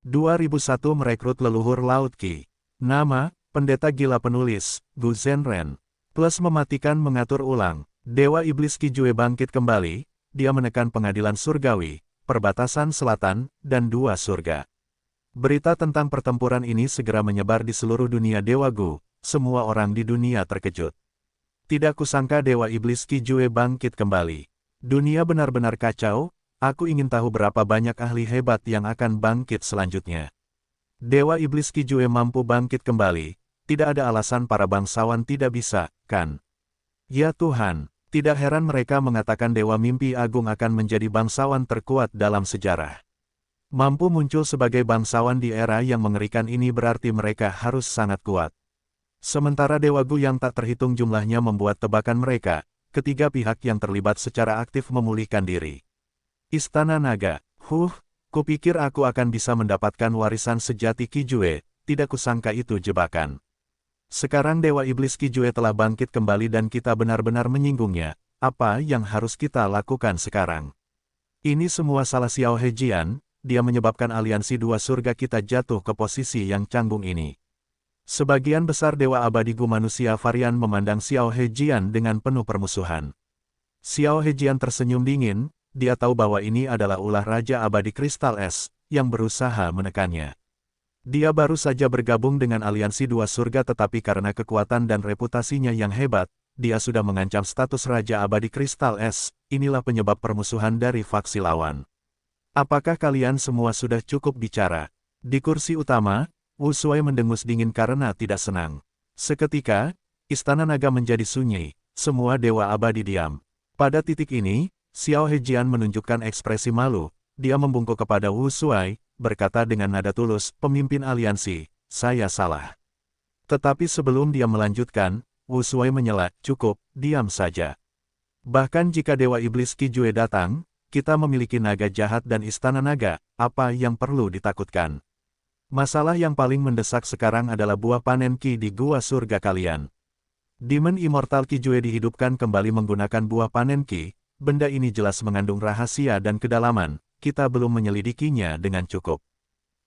2001 merekrut leluhur Laut Qi. Nama, pendeta gila penulis, Gu Zhenren. Plus mematikan mengatur ulang. Dewa Iblis Qi Jue bangkit kembali, dia menekan pengadilan surgawi, perbatasan selatan, dan dua surga. Berita tentang pertempuran ini segera menyebar di seluruh dunia Dewa Gu, semua orang di dunia terkejut. Tidak kusangka Dewa Iblis Qi Jue bangkit kembali. Dunia benar-benar kacau. Aku ingin tahu berapa banyak ahli hebat yang akan bangkit selanjutnya. Dewa Iblis Qi Jue mampu bangkit kembali, tidak ada alasan para bangsawan tidak bisa, kan? Ya Tuhan, tidak heran mereka mengatakan Dewa Mimpi Agung akan menjadi bangsawan terkuat dalam sejarah. Mampu muncul sebagai bangsawan di era yang mengerikan ini berarti mereka harus sangat kuat. Sementara Dewa Gu yang tak terhitung jumlahnya membuat tebakan mereka, ketiga pihak yang terlibat secara aktif memulihkan diri. Istana Naga, kupikir aku akan bisa mendapatkan warisan sejati Qi Jue, tidak kusangka itu jebakan. Sekarang Dewa Iblis Qi Jue telah bangkit kembali dan kita benar-benar menyinggungnya, apa yang harus kita lakukan sekarang? Ini semua salah Xiao Hejian, dia menyebabkan aliansi dua surga kita jatuh ke posisi yang canggung ini. Sebagian besar Dewa Abadi Gu manusia varian memandang Xiao Hejian dengan penuh permusuhan. Xiao Hejian tersenyum dingin. Dia tahu bahwa ini adalah ulah Raja Abadi Kristal Es, yang berusaha menekannya. Dia baru saja bergabung dengan aliansi dua surga tetapi karena kekuatan dan reputasinya yang hebat, dia sudah mengancam status Raja Abadi Kristal Es, inilah penyebab permusuhan dari faksi lawan. Apakah kalian semua sudah cukup bicara? Di kursi utama, Wu Shuai mendengus dingin karena tidak senang. Seketika, Istana Naga menjadi sunyi, semua Dewa Abadi diam. Pada titik ini, Xiao Hejian menunjukkan ekspresi malu, dia membungkuk kepada Wu Shuai, berkata dengan nada tulus, pemimpin aliansi, saya salah. Tetapi sebelum dia melanjutkan, Wu Shuai menyela, cukup, diam saja. Bahkan jika Dewa Iblis Qi Jue datang, kita memiliki naga jahat dan istana naga, apa yang perlu ditakutkan? Masalah yang paling mendesak sekarang adalah buah panen Qi di gua surga kalian. Demon Immortal Qi Jue dihidupkan kembali menggunakan buah panen Qi. Benda ini jelas mengandung rahasia dan kedalaman, kita belum menyelidikinya dengan cukup.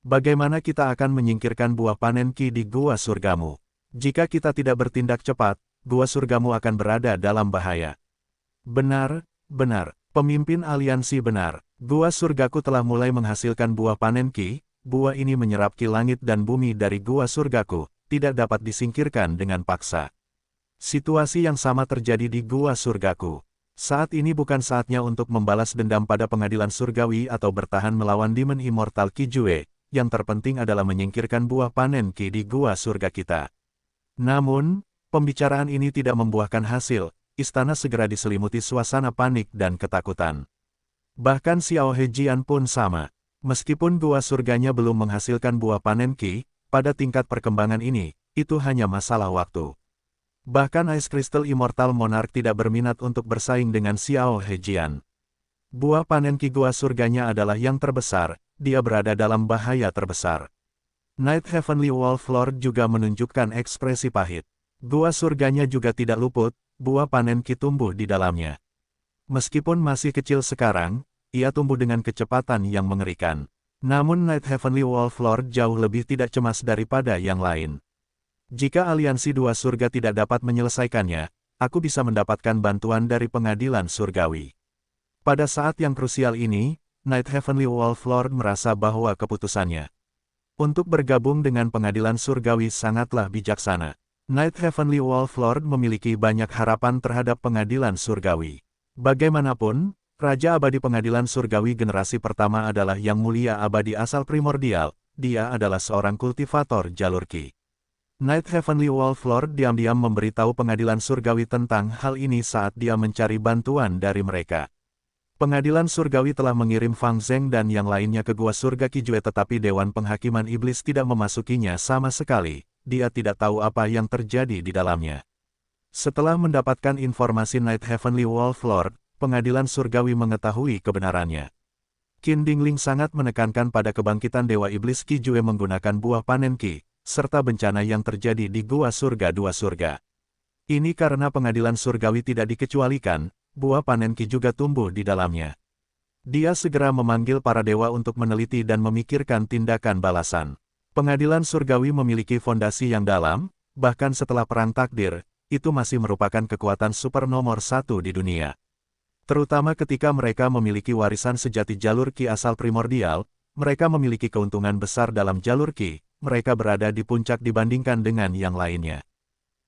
Bagaimana kita akan menyingkirkan buah panen Qi di gua surgamu? Jika kita tidak bertindak cepat, gua surgamu akan berada dalam bahaya. Benar, pemimpin aliansi benar. Gua surgaku telah mulai menghasilkan buah panen Qi, buah ini menyerap Qi langit dan bumi dari gua surgaku, tidak dapat disingkirkan dengan paksa. Situasi yang sama terjadi di gua surgaku. Saat ini bukan saatnya untuk membalas dendam pada pengadilan surgawi atau bertahan melawan Demon Immortal Qi Jue, yang terpenting adalah menyingkirkan buah panen Qi di gua surga kita. Namun, pembicaraan ini tidak membuahkan hasil, istana segera diselimuti suasana panik dan ketakutan. Bahkan Xiao Hejian pun sama. Meskipun gua surganya belum menghasilkan buah panen Qi, pada tingkat perkembangan ini, itu hanya masalah waktu. Bahkan Ice Crystal Immortal Monarch tidak berminat untuk bersaing dengan Xiao Hejian. Buah panen Qi gua surganya adalah yang terbesar, dia berada dalam bahaya terbesar. Night Heavenly Wolf Lord juga menunjukkan ekspresi pahit. Gua surganya juga tidak luput, buah panen Qi tumbuh di dalamnya. Meskipun masih kecil sekarang, ia tumbuh dengan kecepatan yang mengerikan. Namun Night Heavenly Wolf Lord jauh lebih tidak cemas daripada yang lain. Jika aliansi dua surga tidak dapat menyelesaikannya, aku bisa mendapatkan bantuan dari pengadilan surgawi. Pada saat yang krusial ini, Night Heavenly Wolf Lord merasa bahwa keputusannya untuk bergabung dengan pengadilan surgawi sangatlah bijaksana. Night Heavenly Wolf Lord memiliki banyak harapan terhadap pengadilan surgawi. Bagaimanapun, Raja Abadi Pengadilan Surgawi generasi pertama adalah Yang Mulia Abadi asal primordial, dia adalah seorang kultivator jalur Qi. Night Heavenly Wolf Lord diam-diam memberitahu pengadilan surgawi tentang hal ini saat dia mencari bantuan dari mereka. Pengadilan surgawi telah mengirim Fang Zheng dan yang lainnya ke gua surga Qi Jue tetapi Dewan Penghakiman Iblis tidak memasukinya sama sekali, dia tidak tahu apa yang terjadi di dalamnya. Setelah mendapatkan informasi Night Heavenly Wolf Lord, pengadilan surgawi mengetahui kebenarannya. Qin Dingling sangat menekankan pada kebangkitan Dewa Iblis Qi Jue menggunakan buah panen Qi, serta bencana yang terjadi di gua surga dua surga. Ini karena pengadilan surgawi tidak dikecualikan, buah panen Qi juga tumbuh di dalamnya. Dia segera memanggil para dewa untuk meneliti dan memikirkan tindakan balasan. Pengadilan surgawi memiliki fondasi yang dalam, bahkan setelah perang takdir, itu masih merupakan kekuatan super nomor satu di dunia. Terutama ketika mereka memiliki warisan sejati jalur Qi asal primordial, mereka memiliki keuntungan besar dalam jalur Qi, mereka berada di puncak dibandingkan dengan yang lainnya.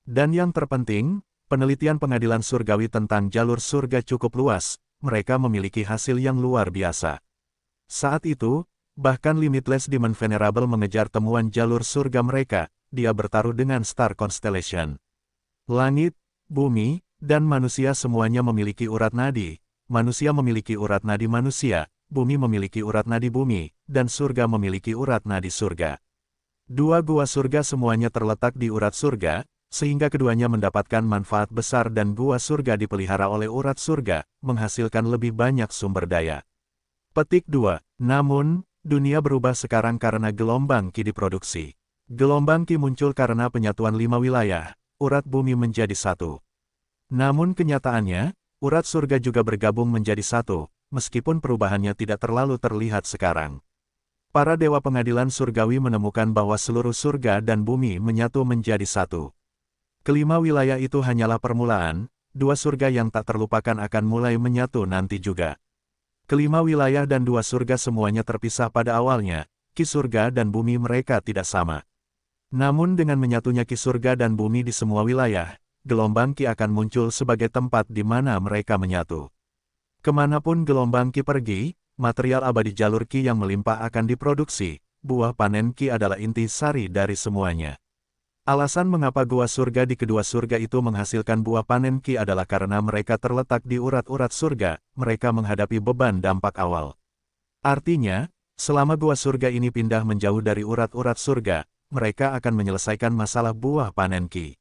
Dan yang terpenting, penelitian pengadilan surgawi tentang jalur surga cukup luas, mereka memiliki hasil yang luar biasa. Saat itu, bahkan Limitless Demon Venerable mengejar temuan jalur surga mereka, dia bertaruh dengan Star Constellation. Langit, bumi, dan manusia semuanya memiliki urat nadi, manusia memiliki urat nadi manusia, bumi memiliki urat nadi bumi, dan surga memiliki urat nadi surga. Dua gua surga semuanya terletak di urat surga, sehingga keduanya mendapatkan manfaat besar dan gua surga dipelihara oleh urat surga, menghasilkan lebih banyak sumber daya. Petik 2. Namun, dunia berubah sekarang karena gelombang Qi diproduksi. Gelombang Qi muncul karena penyatuan 5 wilayah, urat bumi menjadi satu. Namun kenyataannya, urat surga juga bergabung menjadi satu, meskipun perubahannya tidak terlalu terlihat sekarang. Para dewa pengadilan surgawi menemukan bahwa seluruh surga dan bumi menyatu menjadi satu. Kelima wilayah itu hanyalah permulaan, dua surga yang tak terlupakan akan mulai menyatu nanti juga. Kelima wilayah dan dua surga semuanya terpisah pada awalnya, Qi surga dan bumi mereka tidak sama. Namun dengan menyatunya Qi surga dan bumi di semua wilayah, gelombang Qi akan muncul sebagai tempat di mana mereka menyatu. Kemanapun gelombang Qi pergi, material abadi jalur Qi yang melimpah akan diproduksi, buah panen Qi adalah inti sari dari semuanya. Alasan mengapa gua surga di kedua surga itu menghasilkan buah panen Qi adalah karena mereka terletak di urat-urat surga, mereka menghadapi beban dampak awal. Artinya, selama gua surga ini pindah menjauh dari urat-urat surga, mereka akan menyelesaikan masalah buah panen Qi.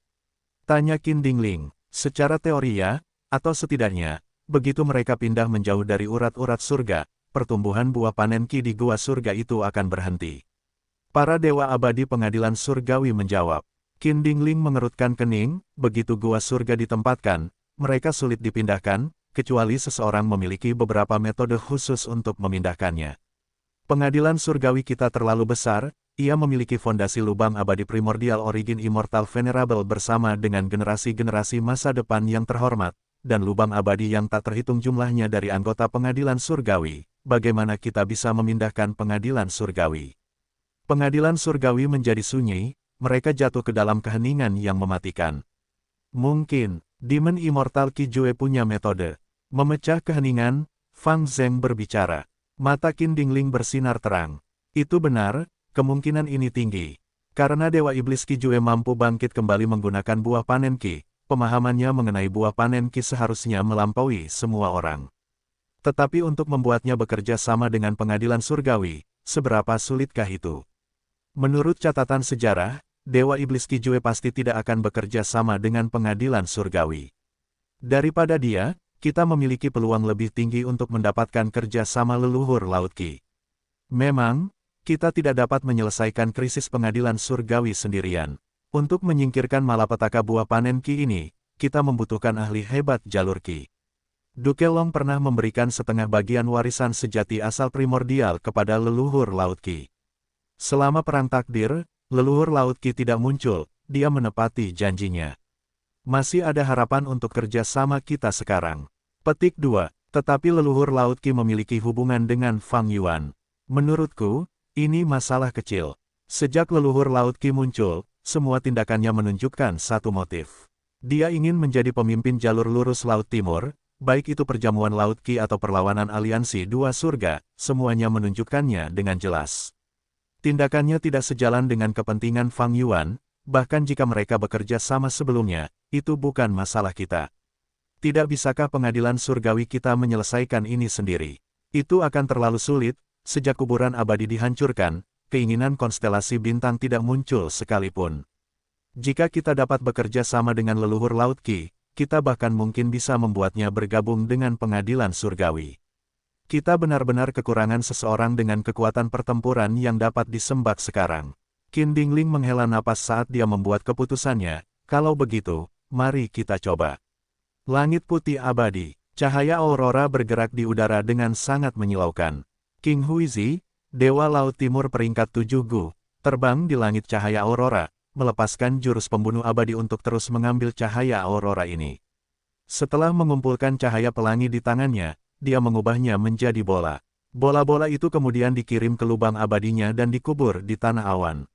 Tanya Qin Dingling, secara teori ya, atau setidaknya, begitu mereka pindah menjauh dari urat-urat surga, pertumbuhan buah panen Qi di gua surga itu akan berhenti. Para dewa abadi pengadilan surgawi menjawab. Qin Dingling mengerutkan kening, begitu gua surga ditempatkan, mereka sulit dipindahkan, kecuali seseorang memiliki beberapa metode khusus untuk memindahkannya. Pengadilan surgawi kita terlalu besar, ia memiliki fondasi lubang abadi primordial origin immortal venerable bersama dengan generasi-generasi masa depan yang terhormat, dan lubang abadi yang tak terhitung jumlahnya dari anggota pengadilan surgawi. Bagaimana kita bisa memindahkan pengadilan surgawi? Pengadilan surgawi menjadi sunyi, mereka jatuh ke dalam keheningan yang mematikan. Mungkin, Demon Immortal Qi Jue punya metode. Memecah keheningan, Fang Zheng berbicara. Mata Qin Dingling bersinar terang. Itu benar, kemungkinan ini tinggi. Karena Dewa Iblis Qi Jue mampu bangkit kembali menggunakan buah panen Qi, pemahamannya mengenai buah panen Qi seharusnya melampaui semua orang. Tetapi untuk membuatnya bekerja sama dengan pengadilan surgawi, seberapa sulitkah itu? Menurut catatan sejarah, Dewa Iblis Qi Jue pasti tidak akan bekerja sama dengan pengadilan surgawi. Daripada dia, kita memiliki peluang lebih tinggi untuk mendapatkan kerja sama leluhur Laut Qi. Memang, kita tidak dapat menyelesaikan krisis pengadilan surgawi sendirian. Untuk menyingkirkan malapetaka buah panen Qi ini, kita membutuhkan ahli hebat jalur Qi. Duke Long pernah memberikan setengah bagian warisan sejati asal primordial kepada leluhur Laut Qi. Selama perang takdir, leluhur Laut Qi tidak muncul, dia menepati janjinya. Masih ada harapan untuk kerja sama kita sekarang. Petik 2. Tetapi leluhur Laut Qi memiliki hubungan dengan Fang Yuan. Menurutku, ini masalah kecil. Sejak leluhur Laut Qi muncul, semua tindakannya menunjukkan satu motif. Dia ingin menjadi pemimpin jalur lurus Laut Timur, baik itu perjamuan Laut Qi atau perlawanan aliansi dua surga, semuanya menunjukkannya dengan jelas. Tindakannya tidak sejalan dengan kepentingan Fang Yuan, bahkan jika mereka bekerja sama sebelumnya, itu bukan masalah kita. Tidak bisakah pengadilan surgawi kita menyelesaikan ini sendiri? Itu akan terlalu sulit, sejak kuburan abadi dihancurkan, keinginan konstelasi bintang tidak muncul sekalipun. Jika kita dapat bekerja sama dengan leluhur Laut Qi, kita bahkan mungkin bisa membuatnya bergabung dengan pengadilan surgawi. Kita benar-benar kekurangan seseorang dengan kekuatan pertempuran yang dapat disembah sekarang. Qin Dingling menghela napas saat dia membuat keputusannya. Kalau begitu, mari kita coba. Langit putih abadi. Cahaya aurora bergerak di udara dengan sangat menyilaukan. King Huizi, Dewa Laut Timur peringkat 7 Gu, terbang di langit cahaya aurora, melepaskan jurus pembunuh abadi untuk terus mengambil cahaya aurora ini. Setelah mengumpulkan cahaya pelangi di tangannya, dia mengubahnya menjadi bola. Bola-bola itu kemudian dikirim ke lubang abadinya dan dikubur di tanah awan.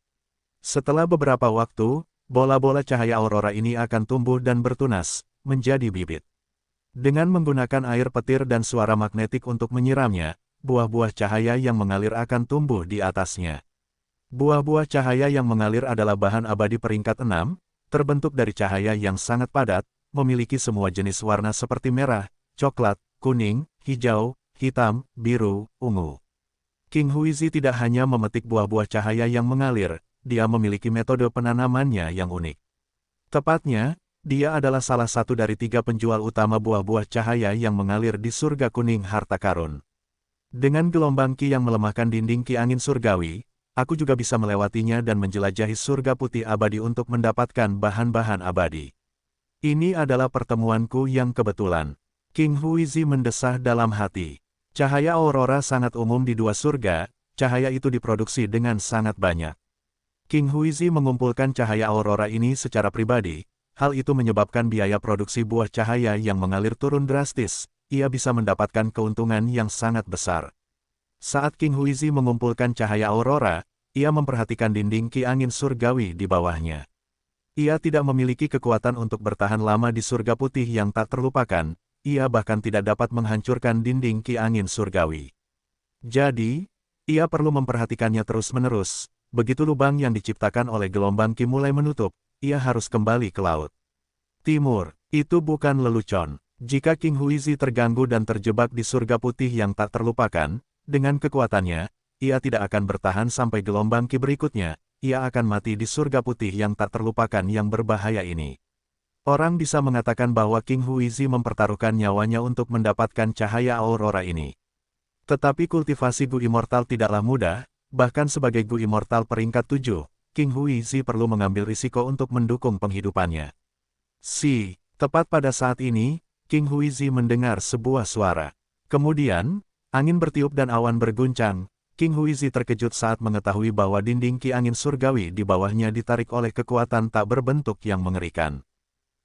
Setelah beberapa waktu, bola-bola cahaya aurora ini akan tumbuh dan bertunas, menjadi bibit. Dengan menggunakan air petir dan suara magnetik untuk menyiramnya, buah-buah cahaya yang mengalir akan tumbuh di atasnya. Buah-buah cahaya yang mengalir adalah bahan abadi peringkat 6, terbentuk dari cahaya yang sangat padat, memiliki semua jenis warna seperti merah, coklat, kuning, hijau, hitam, biru, ungu. King Huizi tidak hanya memetik buah-buah cahaya yang mengalir, dia memiliki metode penanamannya yang unik. Tepatnya, dia adalah salah satu dari 3 penjual utama buah-buah cahaya yang mengalir di surga kuning harta karun. Dengan gelombang Ki yang melemahkan dinding Ki angin surgawi, aku juga bisa melewatinya dan menjelajahi surga putih abadi untuk mendapatkan bahan-bahan abadi. Ini adalah pertemuanku yang kebetulan. King Huizi mendesah dalam hati. Cahaya aurora sangat umum di 2 surga, cahaya itu diproduksi dengan sangat banyak. King Huizi mengumpulkan cahaya aurora ini secara pribadi. Hal itu menyebabkan biaya produksi buah cahaya yang mengalir turun drastis, ia bisa mendapatkan keuntungan yang sangat besar. Saat King Huizi mengumpulkan cahaya aurora, ia memperhatikan dinding Ki angin surgawi di bawahnya. Ia tidak memiliki kekuatan untuk bertahan lama di surga putih yang tak terlupakan, ia bahkan tidak dapat menghancurkan dinding Ki angin surgawi. Jadi, ia perlu memperhatikannya terus-menerus, begitu lubang yang diciptakan oleh gelombang Ki mulai menutup, ia harus kembali ke laut timur. Itu bukan lelucon. Jika King Huizi terganggu dan terjebak di surga putih yang tak terlupakan, dengan kekuatannya, ia tidak akan bertahan sampai gelombang Ki berikutnya, ia akan mati di surga putih yang tak terlupakan yang berbahaya ini. Orang bisa mengatakan bahwa King Huizi mempertaruhkan nyawanya untuk mendapatkan cahaya aurora ini. Tetapi kultivasi Gu Immortal tidaklah mudah, bahkan sebagai Gu Immortal peringkat 7, King Huizi perlu mengambil risiko untuk mendukung penghidupannya. Tepat pada saat ini, King Huizi mendengar sebuah suara. Kemudian, angin bertiup dan awan berguncang. King Huizi terkejut saat mengetahui bahwa dinding Ki angin surgawi di bawahnya ditarik oleh kekuatan tak berbentuk yang mengerikan.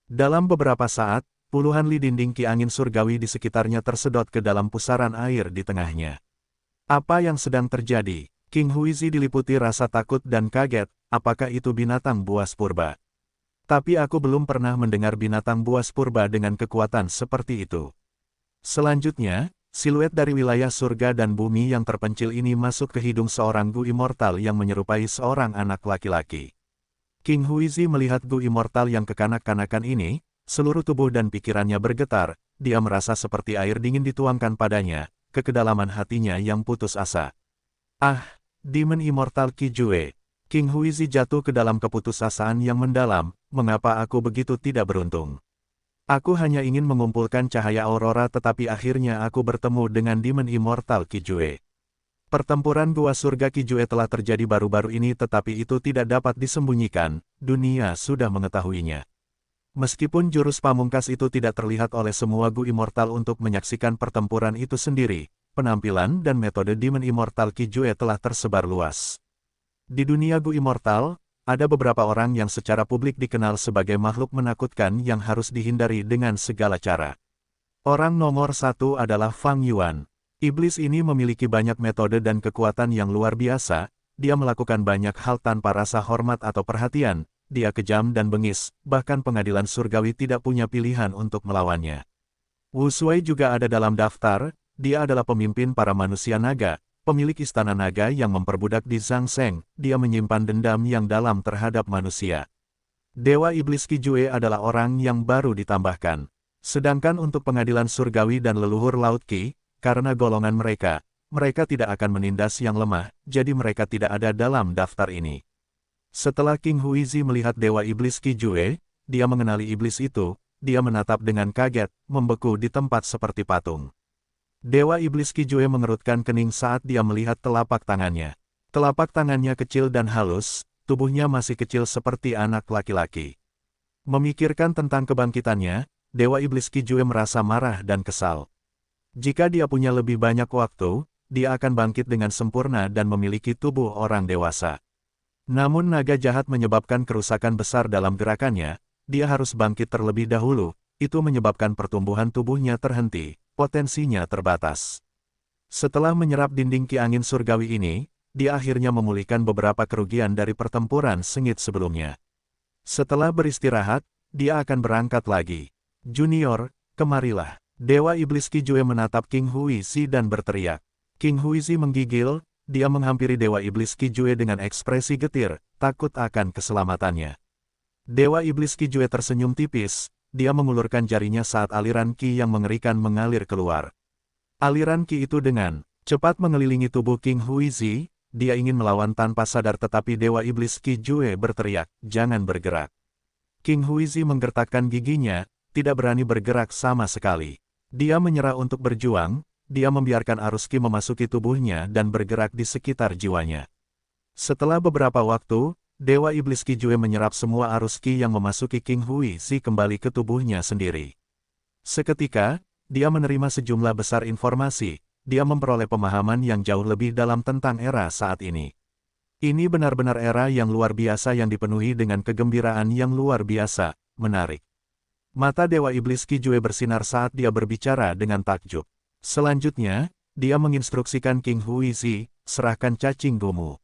Dalam beberapa saat, puluhan li dinding Ki angin surgawi di sekitarnya tersedot ke dalam pusaran air di tengahnya. Apa yang sedang terjadi? King Huizi diliputi rasa takut dan kaget, apakah itu binatang buas purba? Tapi aku belum pernah mendengar binatang buas purba dengan kekuatan seperti itu. Selanjutnya, siluet dari wilayah surga dan bumi yang terpencil ini masuk ke hidung seorang Gu Immortal yang menyerupai seorang anak laki-laki. King Huizi melihat Gu Immortal yang kekanak-kanakan ini, seluruh tubuh dan pikirannya bergetar, dia merasa seperti air dingin dituangkan padanya, ke kedalaman hatinya yang putus asa. Demon Immortal Qi Jue. King Huizi jatuh ke dalam keputusasaan yang mendalam, mengapa aku begitu tidak beruntung? Aku hanya ingin mengumpulkan cahaya aurora tetapi akhirnya aku bertemu dengan Demon Immortal Qi Jue. Pertempuran Gua Surga Qi Jue telah terjadi baru-baru ini tetapi itu tidak dapat disembunyikan, dunia sudah mengetahuinya. Meskipun jurus pamungkas itu tidak terlihat oleh semua Gu Immortal untuk menyaksikan pertempuran itu sendiri, penampilan dan metode Demon Immortal Qi Jue telah tersebar luas. Di dunia Gu Immortal, ada beberapa orang yang secara publik dikenal sebagai makhluk menakutkan yang harus dihindari dengan segala cara. Orang nomor 1 adalah Fang Yuan. Iblis ini memiliki banyak metode dan kekuatan yang luar biasa, dia melakukan banyak hal tanpa rasa hormat atau perhatian, dia kejam dan bengis, bahkan pengadilan surgawi tidak punya pilihan untuk melawannya. Wu Shui juga ada dalam daftar. Dia adalah pemimpin para manusia naga, pemilik istana naga yang memperbudak di Zhangsheng, dia menyimpan dendam yang dalam terhadap manusia. Dewa Iblis Qi Jue adalah orang yang baru ditambahkan. Sedangkan untuk pengadilan surgawi dan leluhur Laut Qi, karena golongan mereka tidak akan menindas yang lemah, jadi mereka tidak ada dalam daftar ini. Setelah King Huizi melihat Dewa Iblis Qi Jue, dia mengenali iblis itu, dia menatap dengan kaget, membeku di tempat seperti patung. Dewa Iblis Qi Jue mengerutkan kening saat dia melihat telapak tangannya. Telapak tangannya kecil dan halus, tubuhnya masih kecil seperti anak laki-laki. Memikirkan tentang kebangkitannya, Dewa Iblis Kijue merasa marah dan kesal. Jika dia punya lebih banyak waktu, dia akan bangkit dengan sempurna dan memiliki tubuh orang dewasa. Namun naga jahat menyebabkan kerusakan besar dalam gerakannya, dia harus bangkit terlebih dahulu, itu menyebabkan pertumbuhan tubuhnya terhenti, potensinya terbatas. Setelah menyerap dinding ki angin surgawi ini, dia akhirnya memulihkan beberapa kerugian dari pertempuran sengit sebelumnya. Setelah beristirahat, dia akan berangkat lagi. Junior, kemarilah. Dewa Iblis Kijue menatap King Huizi dan berteriak. King Huizi menggigil, dia menghampiri Dewa Iblis Kijue dengan ekspresi getir, takut akan keselamatannya. Dewa Iblis Kijue tersenyum tipis, dia mengulurkan jarinya saat aliran ki yang mengerikan mengalir keluar. Aliran ki itu dengan cepat mengelilingi tubuh King Huizi, dia ingin melawan tanpa sadar tetapi Dewa Iblis Kijue berteriak, jangan bergerak. King Huizi menggertakkan giginya, tidak berani bergerak sama sekali. Dia menyerah untuk berjuang, dia membiarkan arus ki memasuki tubuhnya dan bergerak di sekitar jiwanya. Setelah beberapa waktu, Dewa Iblis Kijue menyerap semua arus ki yang memasuki King Huizi kembali ke tubuhnya sendiri. Seketika, dia menerima sejumlah besar informasi, dia memperoleh pemahaman yang jauh lebih dalam tentang era saat ini. Ini benar-benar era yang luar biasa yang dipenuhi dengan kegembiraan yang luar biasa, menarik. Mata Dewa Iblis Kijue bersinar saat dia berbicara dengan takjub. Selanjutnya, dia menginstruksikan King Huizi, serahkan cacing gumu.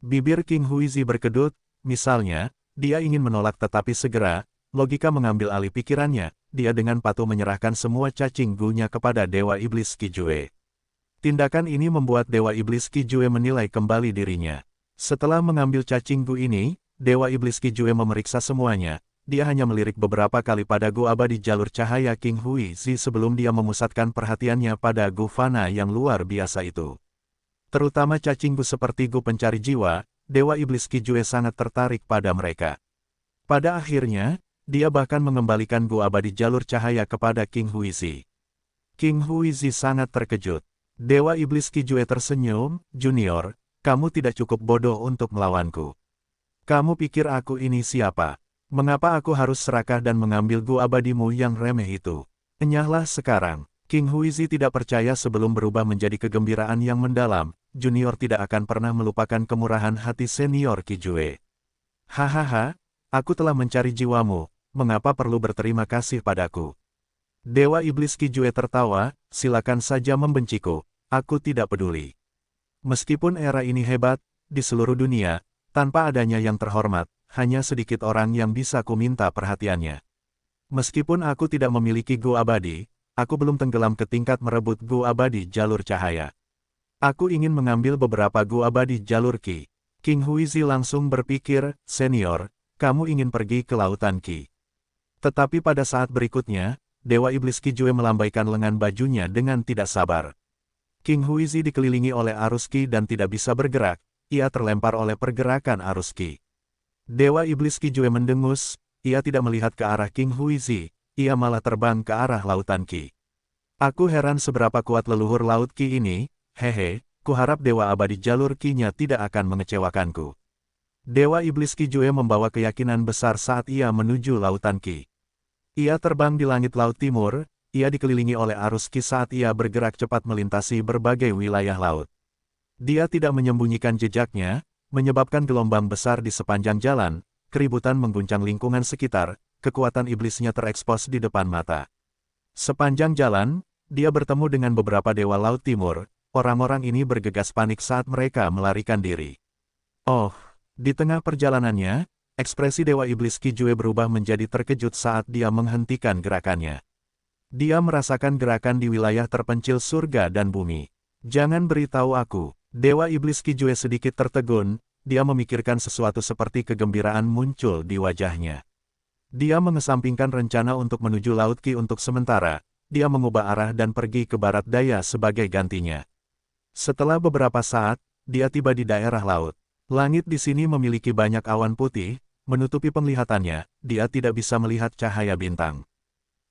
Bibir King Huizi berkedut, misalnya, dia ingin menolak tetapi segera, logika mengambil alih pikirannya, dia dengan patuh menyerahkan semua cacing gunya kepada Dewa Iblis Kijue. Tindakan ini membuat Dewa Iblis Kijue menilai kembali dirinya. Setelah mengambil cacing gu ini, Dewa Iblis Kijue memeriksa semuanya. Dia hanya melirik beberapa kali pada gu abadi jalur cahaya King Huizi sebelum dia memusatkan perhatiannya pada gu fana yang luar biasa itu. Terutama cacing gu seperti gu pencari jiwa, Dewa Iblis Kijue sangat tertarik pada mereka. Pada akhirnya, dia bahkan mengembalikan gu abadi jalur cahaya kepada King Huizi. King Huizi sangat terkejut. Dewa Iblis Kijue tersenyum, Junior, kamu tidak cukup bodoh untuk melawanku. Kamu pikir aku ini siapa? Mengapa aku harus serakah dan mengambil gu abadimu yang remeh itu? Enyahlah sekarang. King Huizi tidak percaya sebelum berubah menjadi kegembiraan yang mendalam, Junior tidak akan pernah melupakan kemurahan hati senior Kijue. Hahaha, aku telah mencari jiwamu, mengapa perlu berterima kasih padaku? Dewa Iblis Kijue tertawa, silakan saja membenciku, aku tidak peduli. Meskipun era ini hebat, di seluruh dunia, tanpa adanya yang terhormat, hanya sedikit orang yang bisa kuminta perhatiannya. Meskipun aku tidak memiliki gu abadi, aku belum tenggelam ke tingkat merebut gu abadi jalur cahaya. Aku ingin mengambil beberapa gu abadi jalur ki. King Huizi langsung berpikir, senior, kamu ingin pergi ke lautan ki. Tetapi pada saat berikutnya, Dewa Iblis Kijue melambaikan lengan bajunya dengan tidak sabar. King Huizi dikelilingi oleh arus ki dan tidak bisa bergerak, ia terlempar oleh pergerakan arus ki. Dewa Iblis Kijue mendengus, ia tidak melihat ke arah King Huizi, ia malah terbang ke arah lautan ki. Aku heran seberapa kuat leluhur laut ki ini, hehe, kuharap Dewa Abadi jalur ki-nya tidak akan mengecewakanku. Dewa Iblis Kijue membawa keyakinan besar saat ia menuju lautan ki. Ia terbang di langit laut timur, ia dikelilingi oleh arus ki saat ia bergerak cepat melintasi berbagai wilayah laut. Dia tidak menyembunyikan jejaknya, menyebabkan gelombang besar di sepanjang jalan, keributan mengguncang lingkungan sekitar, kekuatan iblisnya terekspos di depan mata. Sepanjang jalan, dia bertemu dengan beberapa dewa laut timur, orang-orang ini bergegas panik saat mereka melarikan diri. Oh, di tengah perjalanannya, ekspresi Dewa Iblis Kijue berubah menjadi terkejut saat dia menghentikan gerakannya. Dia merasakan gerakan di wilayah terpencil surga dan bumi. Jangan beritahu aku. Dewa Iblis Kijue sedikit tertegun, dia memikirkan sesuatu seperti kegembiraan muncul di wajahnya. Dia mengesampingkan rencana untuk menuju Laut Ki untuk sementara, dia mengubah arah dan pergi ke barat daya sebagai gantinya. Setelah beberapa saat, dia tiba di daerah laut. Langit di sini memiliki banyak awan putih, menutupi penglihatannya, dia tidak bisa melihat cahaya bintang.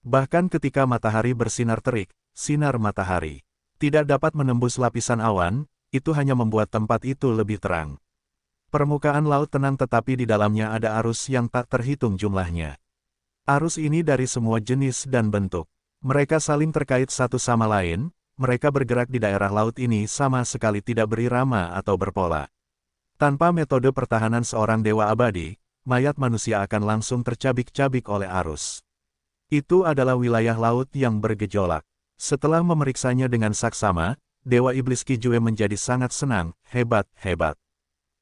Bahkan ketika matahari bersinar terik, sinar matahari tidak dapat menembus lapisan awan, itu hanya membuat tempat itu lebih terang. Permukaan laut tenang tetapi di dalamnya ada arus yang tak terhitung jumlahnya. Arus ini dari semua jenis dan bentuk. Mereka saling terkait satu sama lain, mereka bergerak di daerah laut ini sama sekali tidak berirama atau berpola. Tanpa metode pertahanan seorang dewa abadi, mayat manusia akan langsung tercabik-cabik oleh arus. Itu adalah wilayah laut yang bergejolak. Setelah memeriksanya dengan saksama, Dewa Iblis Kijue menjadi sangat senang, hebat.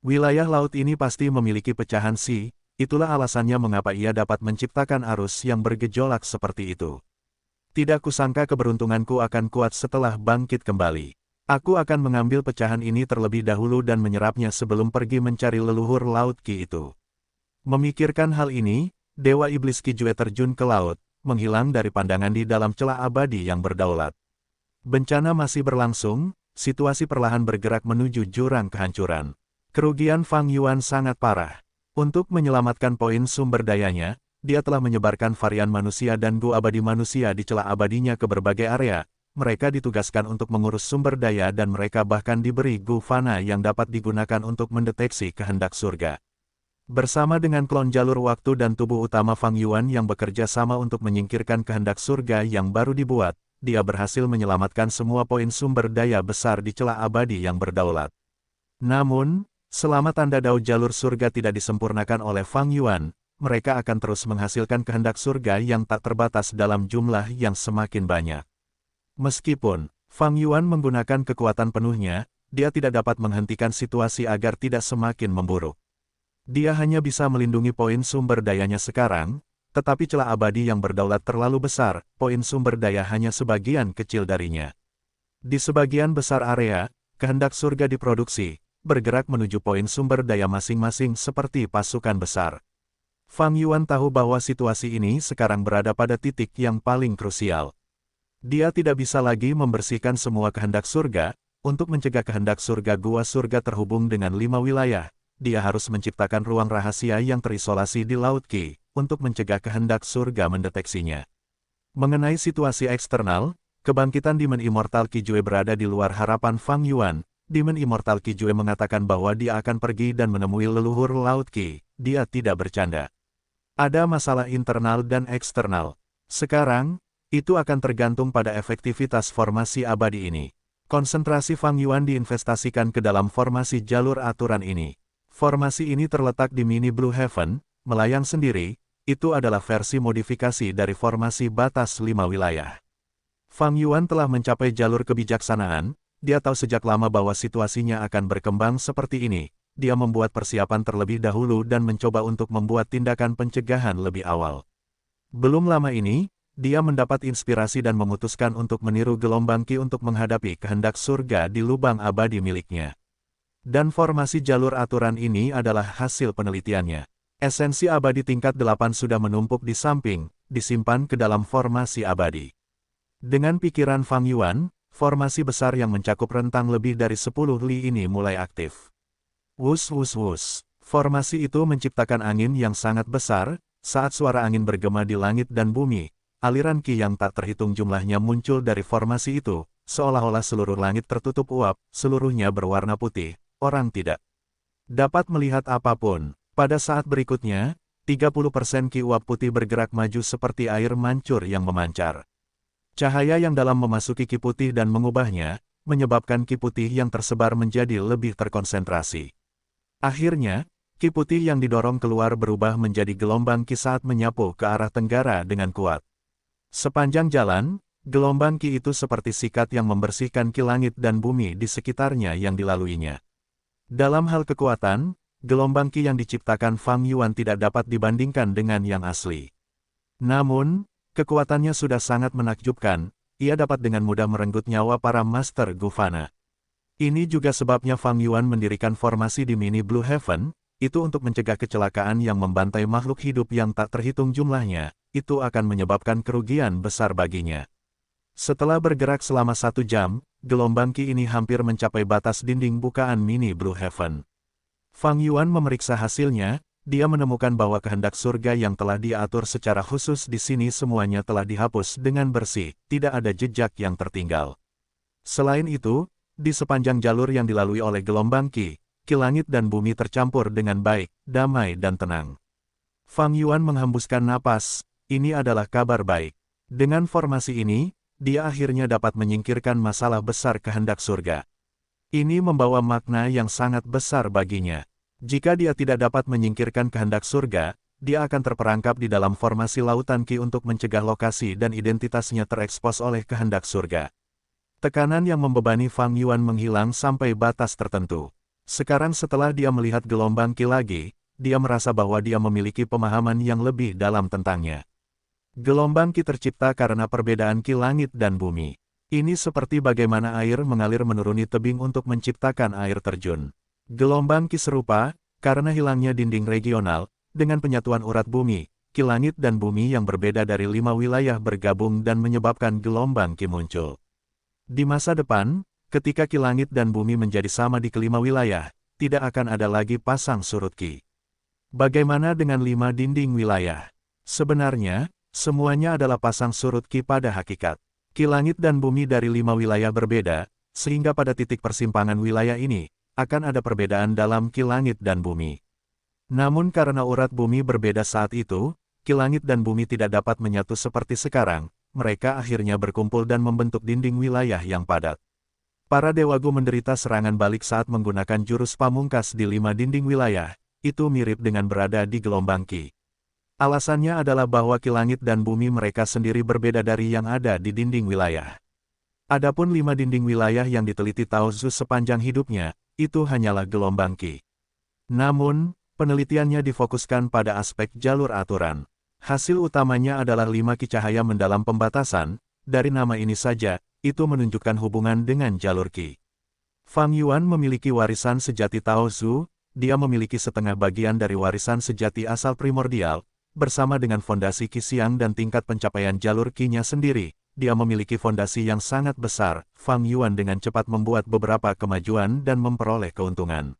Wilayah laut ini pasti memiliki pecahan Si, itulah alasannya mengapa ia dapat menciptakan arus yang bergejolak seperti itu. Tidak kusangka keberuntunganku akan kuat setelah bangkit kembali. Aku akan mengambil pecahan ini terlebih dahulu dan menyerapnya sebelum pergi mencari leluhur laut Ki itu. Memikirkan hal ini, Dewa Iblis Kijue terjun ke laut, menghilang dari pandangan di dalam celah abadi yang berdaulat. Bencana masih berlangsung, situasi perlahan bergerak menuju jurang kehancuran. Kerugian Fang Yuan sangat parah. Untuk menyelamatkan poin sumber dayanya, dia telah menyebarkan varian manusia dan gu abadi manusia di celah abadinya ke berbagai area. Mereka ditugaskan untuk mengurus sumber daya dan mereka bahkan diberi gu fana yang dapat digunakan untuk mendeteksi kehendak surga. Bersama dengan klon jalur waktu dan tubuh utama Fang Yuan yang bekerja sama untuk menyingkirkan kehendak surga yang baru dibuat, dia berhasil menyelamatkan semua poin sumber daya besar di celah abadi yang berdaulat. Namun, selama tanda dao jalur surga tidak disempurnakan oleh Fang Yuan, mereka akan terus menghasilkan kehendak surga yang tak terbatas dalam jumlah yang semakin banyak. Meskipun Fang Yuan menggunakan kekuatan penuhnya, dia tidak dapat menghentikan situasi agar tidak semakin memburuk. Dia hanya bisa melindungi poin sumber dayanya sekarang, tetapi celah abadi yang berdaulat terlalu besar, poin sumber daya hanya sebagian kecil darinya. Di sebagian besar area, kehendak surga diproduksi, bergerak menuju poin sumber daya masing-masing seperti pasukan besar. Fang Yuan tahu bahwa situasi ini sekarang berada pada titik yang paling krusial. Dia tidak bisa lagi membersihkan semua kehendak surga, untuk mencegah kehendak surga gua surga terhubung dengan 5 wilayah. Dia harus menciptakan ruang rahasia yang terisolasi di Laut Qi, untuk mencegah kehendak surga mendeteksinya. Mengenai situasi eksternal, kebangkitan Demon Immortal Kijue berada di luar harapan Fang Yuan. Demon Immortal Kijue mengatakan bahwa dia akan pergi dan menemui leluhur Laut Qi. Dia tidak bercanda. Ada masalah internal dan eksternal. Sekarang, itu akan tergantung pada efektivitas formasi abadi ini. Konsentrasi Fang Yuan diinvestasikan ke dalam formasi jalur aturan ini. Formasi ini terletak di Mini Blue Heaven, melayang sendiri, itu adalah versi modifikasi dari formasi batas 5 wilayah. Fang Yuan telah mencapai jalur kebijaksanaan, dia tahu sejak lama bahwa situasinya akan berkembang seperti ini, dia membuat persiapan terlebih dahulu dan mencoba untuk membuat tindakan pencegahan lebih awal. Belum lama ini, dia mendapat inspirasi dan memutuskan untuk meniru gelombang Qi untuk menghadapi kehendak surga di lubang abadi miliknya. Dan formasi jalur aturan ini adalah hasil penelitiannya. Esensi abadi tingkat 8 sudah menumpuk di samping, disimpan ke dalam formasi abadi. Dengan pikiran Fang Yuan, formasi besar yang mencakup rentang lebih dari 10 li ini mulai aktif. Wus wus wus. Formasi itu menciptakan angin yang sangat besar, saat suara angin bergema di langit dan bumi, aliran Qi yang tak terhitung jumlahnya muncul dari formasi itu, seolah-olah seluruh langit tertutup uap, seluruhnya berwarna putih. Orang tidak dapat melihat apapun. Pada saat berikutnya, 30% Qi uap putih bergerak maju seperti air mancur yang memancar. Cahaya yang dalam memasuki Qi putih dan mengubahnya, menyebabkan Qi putih yang tersebar menjadi lebih terkonsentrasi. Akhirnya, Qi putih yang didorong keluar berubah menjadi gelombang Qi saat menyapu ke arah tenggara dengan kuat. Sepanjang jalan, gelombang Qi itu seperti sikat yang membersihkan Qi langit dan bumi di sekitarnya yang dilaluinya. Dalam hal kekuatan, gelombang Qi yang diciptakan Fang Yuan tidak dapat dibandingkan dengan yang asli. Namun, kekuatannya sudah sangat menakjubkan, ia dapat dengan mudah merenggut nyawa para Master Gu Fana. Ini juga sebabnya Fang Yuan mendirikan formasi di Mini Blue Heaven, itu untuk mencegah kecelakaan yang membantai makhluk hidup yang tak terhitung jumlahnya, itu akan menyebabkan kerugian besar baginya. Setelah bergerak selama 1 jam, gelombang Qi ini hampir mencapai batas dinding bukaan Mini Blue Heaven. Fang Yuan memeriksa hasilnya, dia menemukan bahwa kehendak surga yang telah diatur secara khusus di sini semuanya telah dihapus dengan bersih, tidak ada jejak yang tertinggal. Selain itu, di sepanjang jalur yang dilalui oleh gelombang Qi, Qi langit dan bumi tercampur dengan baik, damai dan tenang. Fang Yuan menghembuskan napas, ini adalah kabar baik. Dengan formasi ini, dia akhirnya dapat menyingkirkan masalah besar kehendak surga. Ini membawa makna yang sangat besar baginya. Jika dia tidak dapat menyingkirkan kehendak surga, dia akan terperangkap di dalam formasi lautan Qi untuk mencegah lokasi dan identitasnya terekspos oleh kehendak surga. Tekanan yang membebani Fang Yuan menghilang sampai batas tertentu. Sekarang setelah dia melihat gelombang Qi lagi, dia merasa bahwa dia memiliki pemahaman yang lebih dalam tentangnya. Gelombang Qi tercipta karena perbedaan Qi langit dan bumi. Ini seperti bagaimana air mengalir menuruni tebing untuk menciptakan air terjun. Gelombang Qi serupa, karena hilangnya dinding regional, dengan penyatuan urat bumi, Qi langit dan bumi yang berbeda dari 5 wilayah bergabung dan menyebabkan gelombang Qi muncul. Di masa depan, ketika Qi langit dan bumi menjadi sama di kelima wilayah, tidak akan ada lagi pasang surut Qi. Bagaimana dengan 5 dinding wilayah? Sebenarnya, semuanya adalah pasang surut Qi pada hakikat. Qi langit dan bumi dari 5 wilayah berbeda, sehingga pada titik persimpangan wilayah ini, akan ada perbedaan dalam Qi langit dan bumi. Namun karena urat bumi berbeda saat itu, Qi langit dan bumi tidak dapat menyatu seperti sekarang, mereka akhirnya berkumpul dan membentuk dinding wilayah yang padat. Para dewagu menderita serangan balik saat menggunakan jurus pamungkas di 5 dinding wilayah, itu mirip dengan berada di gelombang Qi. Alasannya adalah bahwa Qi langit dan bumi mereka sendiri berbeda dari yang ada di dinding wilayah. Adapun 5 dinding wilayah yang diteliti Tao Zu sepanjang hidupnya, itu hanyalah gelombang Qi. Namun, penelitiannya difokuskan pada aspek jalur aturan. Hasil utamanya adalah 5 Qi cahaya mendalam pembatasan, dari nama ini saja, itu menunjukkan hubungan dengan jalur Qi. Fang Yuan memiliki warisan sejati Tao Zu, dia memiliki setengah bagian dari warisan sejati asal primordial, bersama dengan fondasi Qi Xiang dan tingkat pencapaian jalur Qi-nya sendiri, dia memiliki fondasi yang sangat besar. Fang Yuan dengan cepat membuat beberapa kemajuan dan memperoleh keuntungan.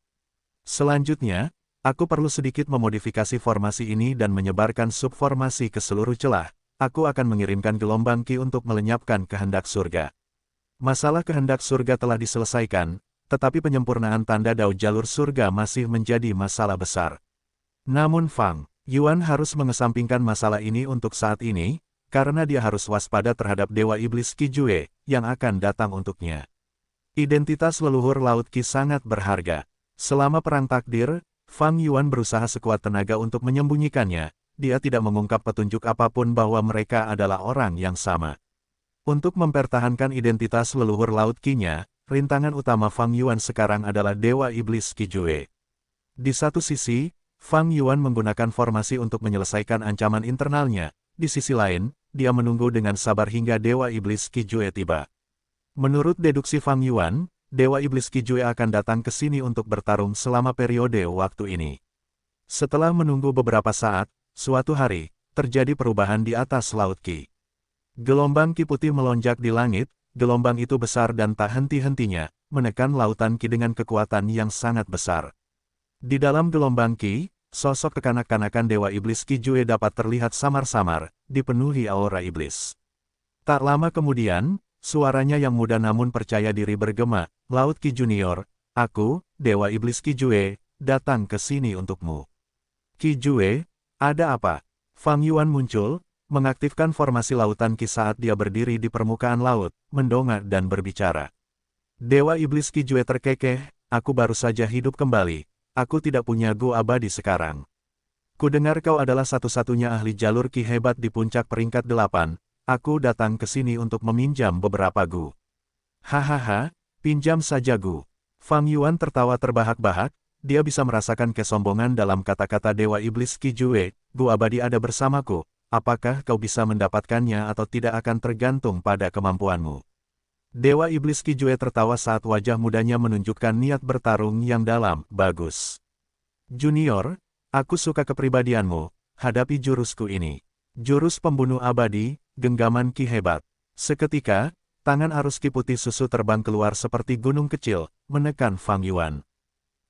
Selanjutnya, aku perlu sedikit memodifikasi formasi ini dan menyebarkan subformasi ke seluruh celah. Aku akan mengirimkan gelombang Qi untuk melenyapkan kehendak surga. Masalah kehendak surga telah diselesaikan, tetapi penyempurnaan tanda dao jalur surga masih menjadi masalah besar. Namun Fang Yuan harus mengesampingkan masalah ini untuk saat ini, karena dia harus waspada terhadap Dewa Iblis Qi Jue, yang akan datang untuknya. Identitas leluhur Laut Qi sangat berharga. Selama perang takdir, Fang Yuan berusaha sekuat tenaga untuk menyembunyikannya, dia tidak mengungkap petunjuk apapun bahwa mereka adalah orang yang sama. Untuk mempertahankan identitas leluhur Laut Qi-nya, rintangan utama Fang Yuan sekarang adalah Dewa Iblis Qi Jue. Di satu sisi, Fang Yuan menggunakan formasi untuk menyelesaikan ancaman internalnya, di sisi lain, dia menunggu dengan sabar hingga Dewa Iblis Qi Jue tiba. Menurut deduksi Fang Yuan, Dewa Iblis Qi Jue akan datang ke sini untuk bertarung selama periode waktu ini. Setelah menunggu beberapa saat, suatu hari, terjadi perubahan di atas Laut Qi. Gelombang Qi putih melonjak di langit, gelombang itu besar dan tak henti-hentinya, menekan lautan Qi dengan kekuatan yang sangat besar. Di dalam gelombang Qi, sosok kekanak-kanakan Dewa Iblis Qi Jue dapat terlihat samar-samar, dipenuhi aura iblis. Tak lama kemudian, suaranya yang muda namun percaya diri bergema, "Laut Qi Junior, aku, Dewa Iblis Qi Jue, datang ke sini untukmu." "Qi Jue, ada apa?" Fang Yuan muncul, mengaktifkan formasi lautan Qi saat dia berdiri di permukaan laut, mendongak dan berbicara. Dewa Iblis Qi Jue terkekeh, "Aku baru saja hidup kembali. Aku tidak punya gu abadi sekarang. Kudengar kau adalah satu-satunya ahli jalur Qi hebat di puncak peringkat 8, aku datang ke sini untuk meminjam beberapa gu." "Hahaha, pinjam saja gu." Fang Yuan tertawa terbahak-bahak, dia bisa merasakan kesombongan dalam kata-kata Dewa Iblis Qi Jue, "Gu abadi ada bersamaku, apakah kau bisa mendapatkannya atau tidak akan tergantung pada kemampuanmu." Dewa Iblis Qi Jue tertawa saat wajah mudanya menunjukkan niat bertarung yang dalam. "Bagus. Junior, aku suka kepribadianmu, hadapi jurusku ini. Jurus pembunuh abadi, genggaman Qi hebat." Seketika, tangan arus Qi putih susu terbang keluar seperti gunung kecil, menekan Fang Yuan.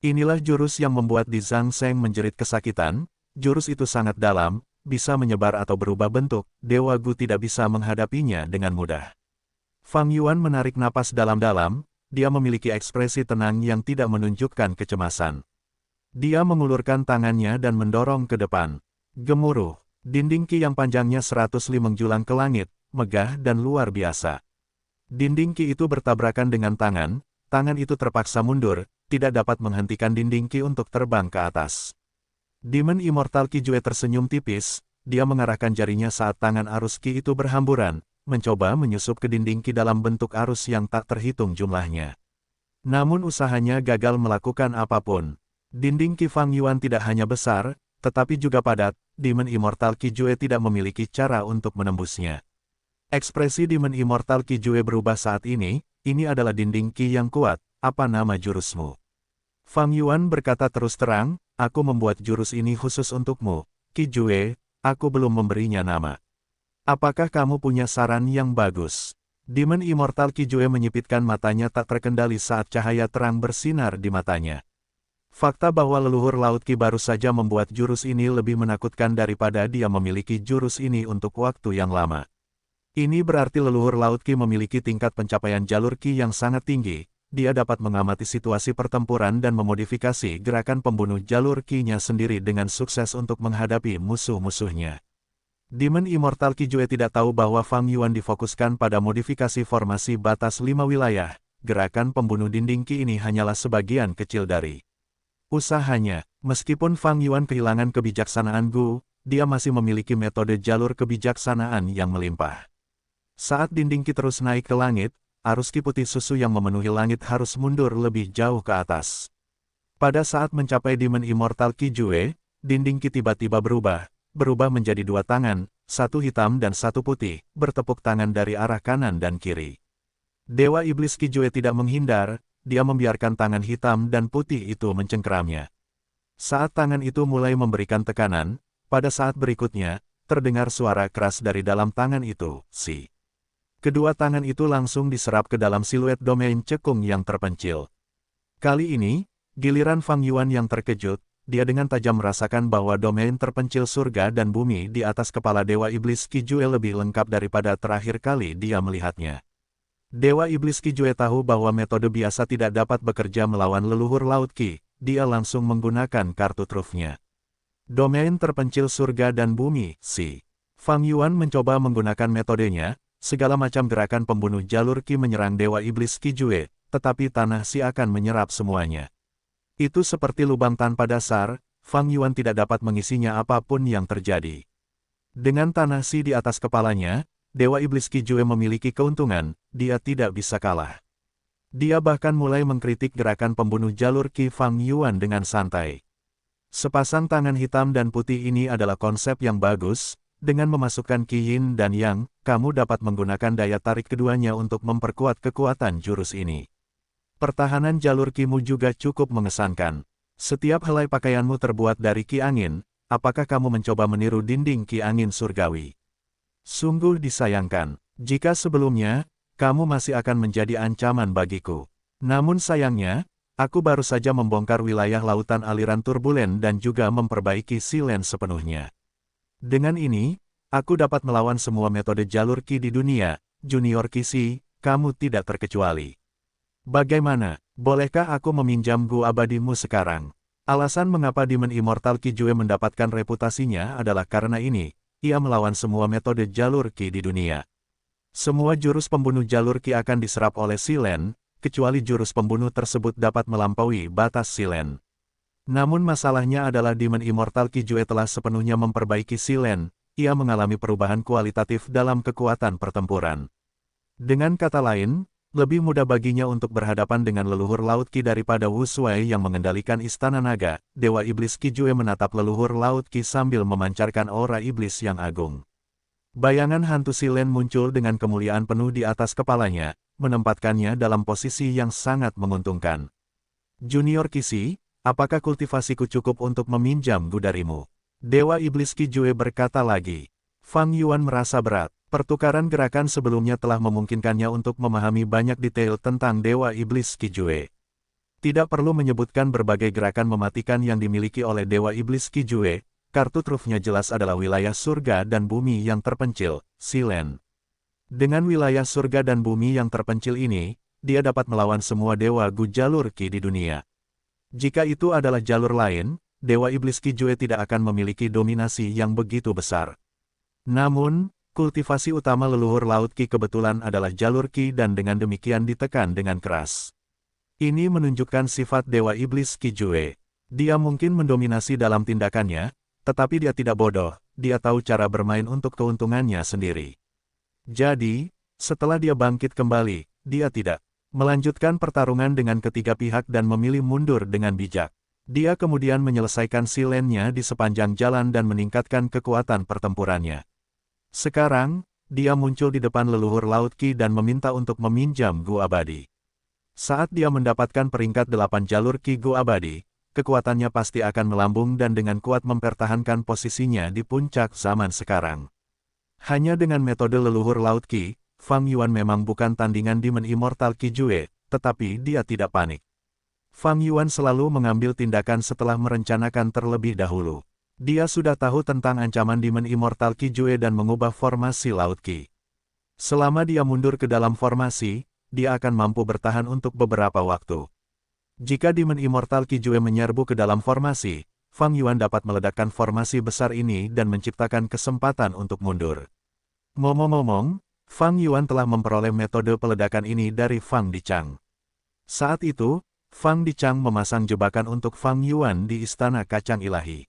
Inilah jurus yang membuat Di Zhang Sheng menjerit kesakitan, jurus itu sangat dalam, bisa menyebar atau berubah bentuk, Dewa Gu tidak bisa menghadapinya dengan mudah. Fang Yuan menarik napas dalam-dalam, dia memiliki ekspresi tenang yang tidak menunjukkan kecemasan. Dia mengulurkan tangannya dan mendorong ke depan. Gemuruh. Dinding Qi yang panjangnya 105 menjulang ke langit, megah dan luar biasa. Dinding Qi itu bertabrakan dengan tangan itu terpaksa mundur, tidak dapat menghentikan dinding Qi untuk terbang ke atas. Demon Immortal Qijue tersenyum tipis, dia mengarahkan jarinya saat tangan arus Qi itu berhamburan, mencoba menyusup ke dinding Qi dalam bentuk arus yang tak terhitung jumlahnya. Namun usahanya gagal melakukan apapun. Dinding Qi Fang Yuan tidak hanya besar, tetapi juga padat. Demon Immortal Qijue tidak memiliki cara untuk menembusnya. Ekspresi Demon Immortal Qijue berubah saat ini adalah dinding Qi yang kuat, apa nama jurusmu? Fang Yuan berkata terus terang, aku membuat jurus ini khusus untukmu, Qijue, aku belum memberinya nama. Apakah kamu punya saran yang bagus? Demon Immortal Qijue menyipitkan matanya tak terkendali saat cahaya terang bersinar di matanya. Fakta bahwa leluhur Laut Qi baru saja membuat jurus ini lebih menakutkan daripada dia memiliki jurus ini untuk waktu yang lama. Ini berarti leluhur Laut Qi memiliki tingkat pencapaian jalur Qi yang sangat tinggi. Dia dapat mengamati situasi pertempuran dan memodifikasi gerakan pembunuh jalur Qi-nya sendiri dengan sukses untuk menghadapi musuh-musuhnya. Demon Immortal Qijue tidak tahu bahwa Fang Yuan difokuskan pada modifikasi formasi batas 5 wilayah. Gerakan pembunuh dinding Qi ini hanyalah sebagian kecil dari usahanya. Meskipun Fang Yuan kehilangan kebijaksanaan Gu, dia masih memiliki metode jalur kebijaksanaan yang melimpah. Saat dinding Qi terus naik ke langit, arus Qi putih susu yang memenuhi langit harus mundur lebih jauh ke atas. Pada saat mencapai Demon Immortal Qijue, dinding Qi tiba-tiba berubah menjadi dua tangan, satu hitam dan satu putih, bertepuk tangan dari arah kanan dan kiri. Dewa Iblis Qijue tidak menghindar, dia membiarkan tangan hitam dan putih itu mencengkeramnya. Saat tangan itu mulai memberikan tekanan, pada saat berikutnya, terdengar suara keras dari dalam tangan itu, si. Kedua tangan itu langsung diserap ke dalam siluet domain cekung yang terpencil. Kali ini, giliran Fang Yuan yang terkejut, dia dengan tajam merasakan bahwa domain terpencil surga dan bumi di atas kepala Dewa Iblis Qijue lebih lengkap daripada terakhir kali dia melihatnya. Dewa Iblis Qijue tahu bahwa metode biasa tidak dapat bekerja melawan leluhur Laut Qi, dia langsung menggunakan kartu trufnya. Domain terpencil surga dan bumi, si. Fang Yuan mencoba menggunakan metodenya, segala macam gerakan pembunuh jalur Qi menyerang Dewa Iblis Qijue, tetapi tanah si akan menyerap semuanya. Itu seperti lubang tanpa dasar, Fang Yuan tidak dapat mengisinya apapun yang terjadi. Dengan tanah si di atas kepalanya, Dewa Iblis Qijue memiliki keuntungan, dia tidak bisa kalah. Dia bahkan mulai mengkritik gerakan pembunuh jalur Qi Fang Yuan dengan santai. Sepasang tangan hitam dan putih ini adalah konsep yang bagus, dengan memasukkan Qi Yin dan Yang, kamu dapat menggunakan daya tarik keduanya untuk memperkuat kekuatan jurus ini. Pertahanan jalur Qi-mu juga cukup mengesankan. Setiap helai pakaianmu terbuat dari Qi angin, apakah kamu mencoba meniru dinding Qi angin surgawi? Sungguh disayangkan, jika sebelumnya, kamu masih akan menjadi ancaman bagiku. Namun sayangnya, aku baru saja membongkar wilayah lautan aliran turbulen dan juga memperbaiki silen sepenuhnya. Dengan ini, aku dapat melawan semua metode jalur Qi di dunia, Junior Qi, kamu tidak terkecuali. Bagaimana, bolehkah aku meminjam Gu abadimu sekarang? Alasan mengapa Demon Immortal Qijue mendapatkan reputasinya adalah karena ini. Ia melawan semua metode jalur Qi di dunia. Semua jurus pembunuh jalur Qi akan diserap oleh silen, kecuali jurus pembunuh tersebut dapat melampaui batas silen. Namun masalahnya adalah Demon Immortal Qijue telah sepenuhnya memperbaiki silen, ia mengalami perubahan kualitatif dalam kekuatan pertempuran. Dengan kata lain, lebih mudah baginya untuk berhadapan dengan leluhur Laut Qi daripada Wu Shuai yang mengendalikan Istana Naga. Dewa Iblis Qijue menatap leluhur Laut Qi sambil memancarkan aura iblis yang agung. Bayangan hantu silen muncul dengan kemuliaan penuh di atas kepalanya, menempatkannya dalam posisi yang sangat menguntungkan. Junior Qi, apakah kultivasiku cukup untuk meminjam Gu darimu? Dewa Iblis Qijue berkata lagi. Fang Yuan merasa berat. Pertukaran gerakan sebelumnya telah memungkinkannya untuk memahami banyak detail tentang Dewa Iblis Qijue. Tidak perlu menyebutkan berbagai gerakan mematikan yang dimiliki oleh Dewa Iblis Qijue, kartu trufnya jelas adalah wilayah surga dan bumi yang terpencil, silen. Dengan wilayah surga dan bumi yang terpencil ini, dia dapat melawan semua dewa Gu jalur Qi di dunia. Jika itu adalah jalur lain, Dewa Iblis Kijue tidak akan memiliki dominasi yang begitu besar. Namun, kultivasi utama leluhur Laut Ki kebetulan adalah jalur Ki dan dengan demikian ditekan dengan keras. Ini menunjukkan sifat Dewa Iblis Kijue. Dia mungkin mendominasi dalam tindakannya, tetapi dia tidak bodoh, dia tahu cara bermain untuk keuntungannya sendiri. Jadi, setelah dia bangkit kembali, dia tidak melanjutkan pertarungan dengan ketiga pihak dan memilih mundur dengan bijak. Dia kemudian menyelesaikan silennya di sepanjang jalan dan meningkatkan kekuatan pertempurannya. Sekarang, dia muncul di depan leluhur Laut Ki dan meminta untuk meminjam Gu Abadi. Saat dia mendapatkan peringkat 8 jalur Ki Gu Abadi, kekuatannya pasti akan melambung dan dengan kuat mempertahankan posisinya di puncak zaman sekarang. Hanya dengan metode leluhur Laut Ki, Fang Yuan memang bukan tandingan Demon Immortal Kijue, tetapi dia tidak panik. Fang Yuan selalu mengambil tindakan setelah merencanakan terlebih dahulu. Dia sudah tahu tentang ancaman Demon Immortal Kijue dan mengubah formasi Laut Ki. Selama dia mundur ke dalam formasi, dia akan mampu bertahan untuk beberapa waktu. Jika Demon Immortal Kijue menyerbu ke dalam formasi, Fang Yuan dapat meledakkan formasi besar ini dan menciptakan kesempatan untuk mundur. Ngomong-ngomong, Fang Yuan telah memperoleh metode peledakan ini dari Fang Dichang. Saat itu, Fang Dichang memasang jebakan untuk Fang Yuan di Istana Kacang Ilahi.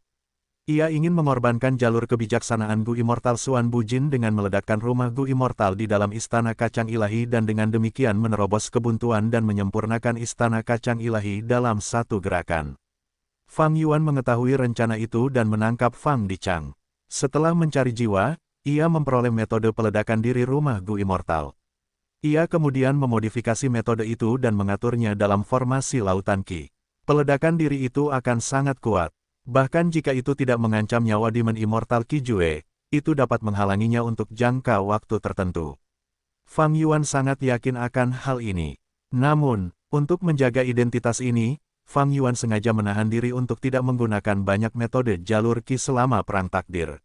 Ia ingin mengorbankan jalur kebijaksanaan Gu Immortal Xuan Bujin dengan meledakkan rumah Gu Immortal di dalam Istana Kacang Ilahi dan dengan demikian menerobos kebuntuan dan menyempurnakan Istana Kacang Ilahi dalam satu gerakan. Fang Yuan mengetahui rencana itu dan menangkap Fang Dichang. Setelah mencari jiwa, ia memperoleh metode peledakan diri rumah Gu Immortal. Ia kemudian memodifikasi metode itu dan mengaturnya dalam formasi Lautan Ki. Peledakan diri itu akan sangat kuat. Bahkan jika itu tidak mengancam nyawa Demon Immortal Kijue, itu dapat menghalanginya untuk jangka waktu tertentu. Fang Yuan sangat yakin akan hal ini. Namun, untuk menjaga identitas ini, Fang Yuan sengaja menahan diri untuk tidak menggunakan banyak metode jalur Ki selama perang takdir.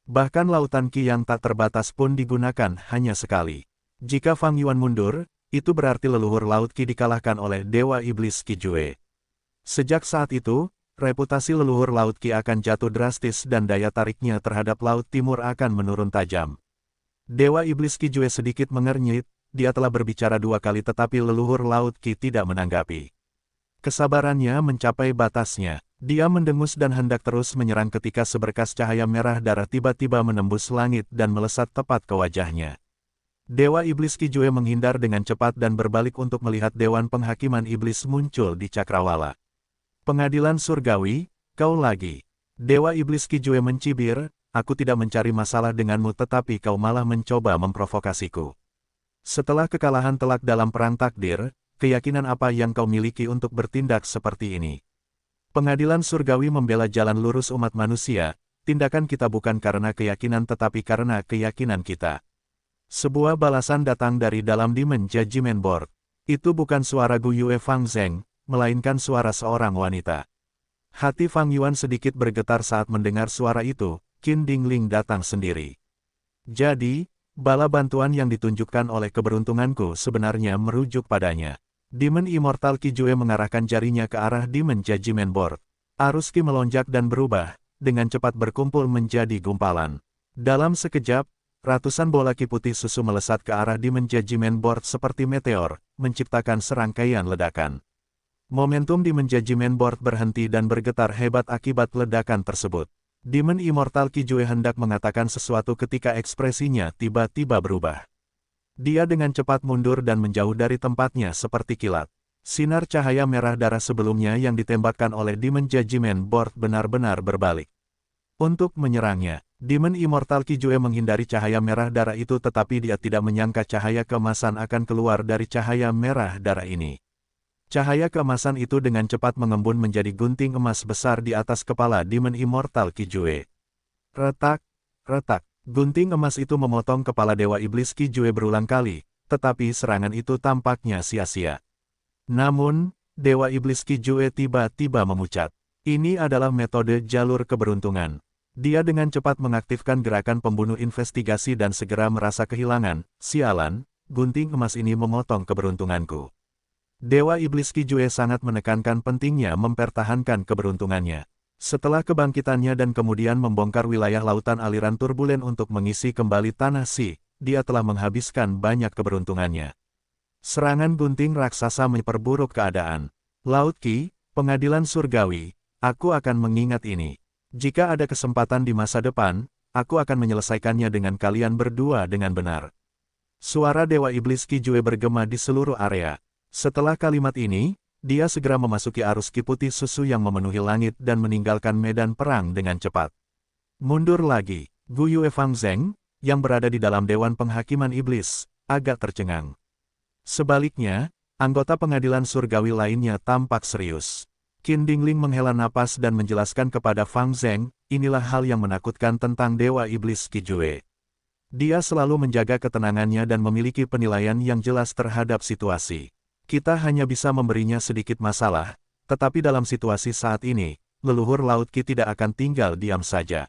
Bahkan Lautan Ki yang tak terbatas pun digunakan hanya sekali. Jika Fang Yuan mundur, itu berarti leluhur Laut Ki dikalahkan oleh Dewa Iblis Kijue. Sejak saat itu, reputasi leluhur Laut Ki akan jatuh drastis dan daya tariknya terhadap Laut Timur akan menurun tajam. Dewa Iblis Kijue sedikit mengernyit, dia telah berbicara 2 kali tetapi leluhur Laut Ki tidak menanggapi. Kesabarannya mencapai batasnya. Dia mendengus dan hendak terus menyerang ketika seberkas cahaya merah darah tiba-tiba menembus langit dan melesat tepat ke wajahnya. Dewa Iblis Kijue menghindar dengan cepat dan berbalik untuk melihat Dewan Penghakiman Iblis muncul di cakrawala. Pengadilan surgawi, kau lagi. Dewa Iblis Kijue mencibir, aku tidak mencari masalah denganmu tetapi kau malah mencoba memprovokasiku. Setelah kekalahan telak dalam perang takdir, keyakinan apa yang kau miliki untuk bertindak seperti ini? Pengadilan surgawi membela jalan lurus umat manusia, tindakan kita bukan karena keyakinan tetapi karena keyakinan kita. Sebuah balasan datang dari dalam Demon Judgment Board. Itu bukan suara Gu Yue Fang Zheng, melainkan suara seorang wanita. Hati Fang Yuan sedikit bergetar saat mendengar suara itu, Qin Dingling datang sendiri. Jadi, bala bantuan yang ditunjukkan oleh keberuntunganku sebenarnya merujuk padanya. Demon Immortal Kijue mengarahkan jarinya ke arah Demon Judgment Board. Arus Ki melonjak dan berubah, dengan cepat berkumpul menjadi gumpalan. Dalam sekejap, ratusan bola Ki putih susu melesat ke arah Demon Judgment Board seperti meteor, menciptakan serangkaian ledakan. Momentum Demon Judgment Board berhenti dan bergetar hebat akibat ledakan tersebut. Demon Immortal Kijue hendak mengatakan sesuatu ketika ekspresinya tiba-tiba berubah. Dia dengan cepat mundur dan menjauh dari tempatnya seperti kilat. Sinar cahaya merah darah sebelumnya yang ditembakkan oleh Demon Judgment Board benar-benar berbalik. Untuk menyerangnya, Demon Immortal Kijue menghindari cahaya merah darah itu tetapi dia tidak menyangka cahaya keemasan akan keluar dari cahaya merah darah ini. Cahaya keemasan itu dengan cepat mengembun menjadi gunting emas besar di atas kepala Demon Immortal Kijue. Retak, retak, gunting emas itu memotong kepala Dewa Iblis Kijue berulang kali, tetapi serangan itu tampaknya sia-sia. Namun, Dewa Iblis Kijue tiba-tiba memucat. Ini adalah metode jalur keberuntungan. Dia dengan cepat mengaktifkan gerakan pembunuh investigasi dan segera merasa kehilangan, sialan, gunting emas ini memotong keberuntunganku. Dewa Iblis Kijue sangat menekankan pentingnya mempertahankan keberuntungannya. Setelah kebangkitannya dan kemudian membongkar wilayah lautan aliran turbulen untuk mengisi kembali tanah Si, dia telah menghabiskan banyak keberuntungannya. Serangan gunting raksasa memperburuk keadaan. Laut Qi, pengadilan surgawi, aku akan mengingat ini. Jika ada kesempatan di masa depan, aku akan menyelesaikannya dengan kalian berdua dengan benar. Suara Dewa Iblis Qi Jue bergema di seluruh area. Setelah kalimat ini, dia segera memasuki arus Qi putih susu yang memenuhi langit dan meninggalkan medan perang dengan cepat. Mundur lagi, Gu Yue Fang Zheng, yang berada di dalam Dewan Penghakiman Iblis, agak tercengang. Sebaliknya, anggota pengadilan surgawi lainnya tampak serius. Qin Dingling menghela napas dan menjelaskan kepada Fang Zheng, inilah hal yang menakutkan tentang Dewa Iblis Qi Jue. Dia selalu menjaga ketenangannya dan memiliki penilaian yang jelas terhadap situasi. Kita hanya bisa memberinya sedikit masalah, tetapi dalam situasi saat ini, leluhur Laut Qi tidak akan tinggal diam saja.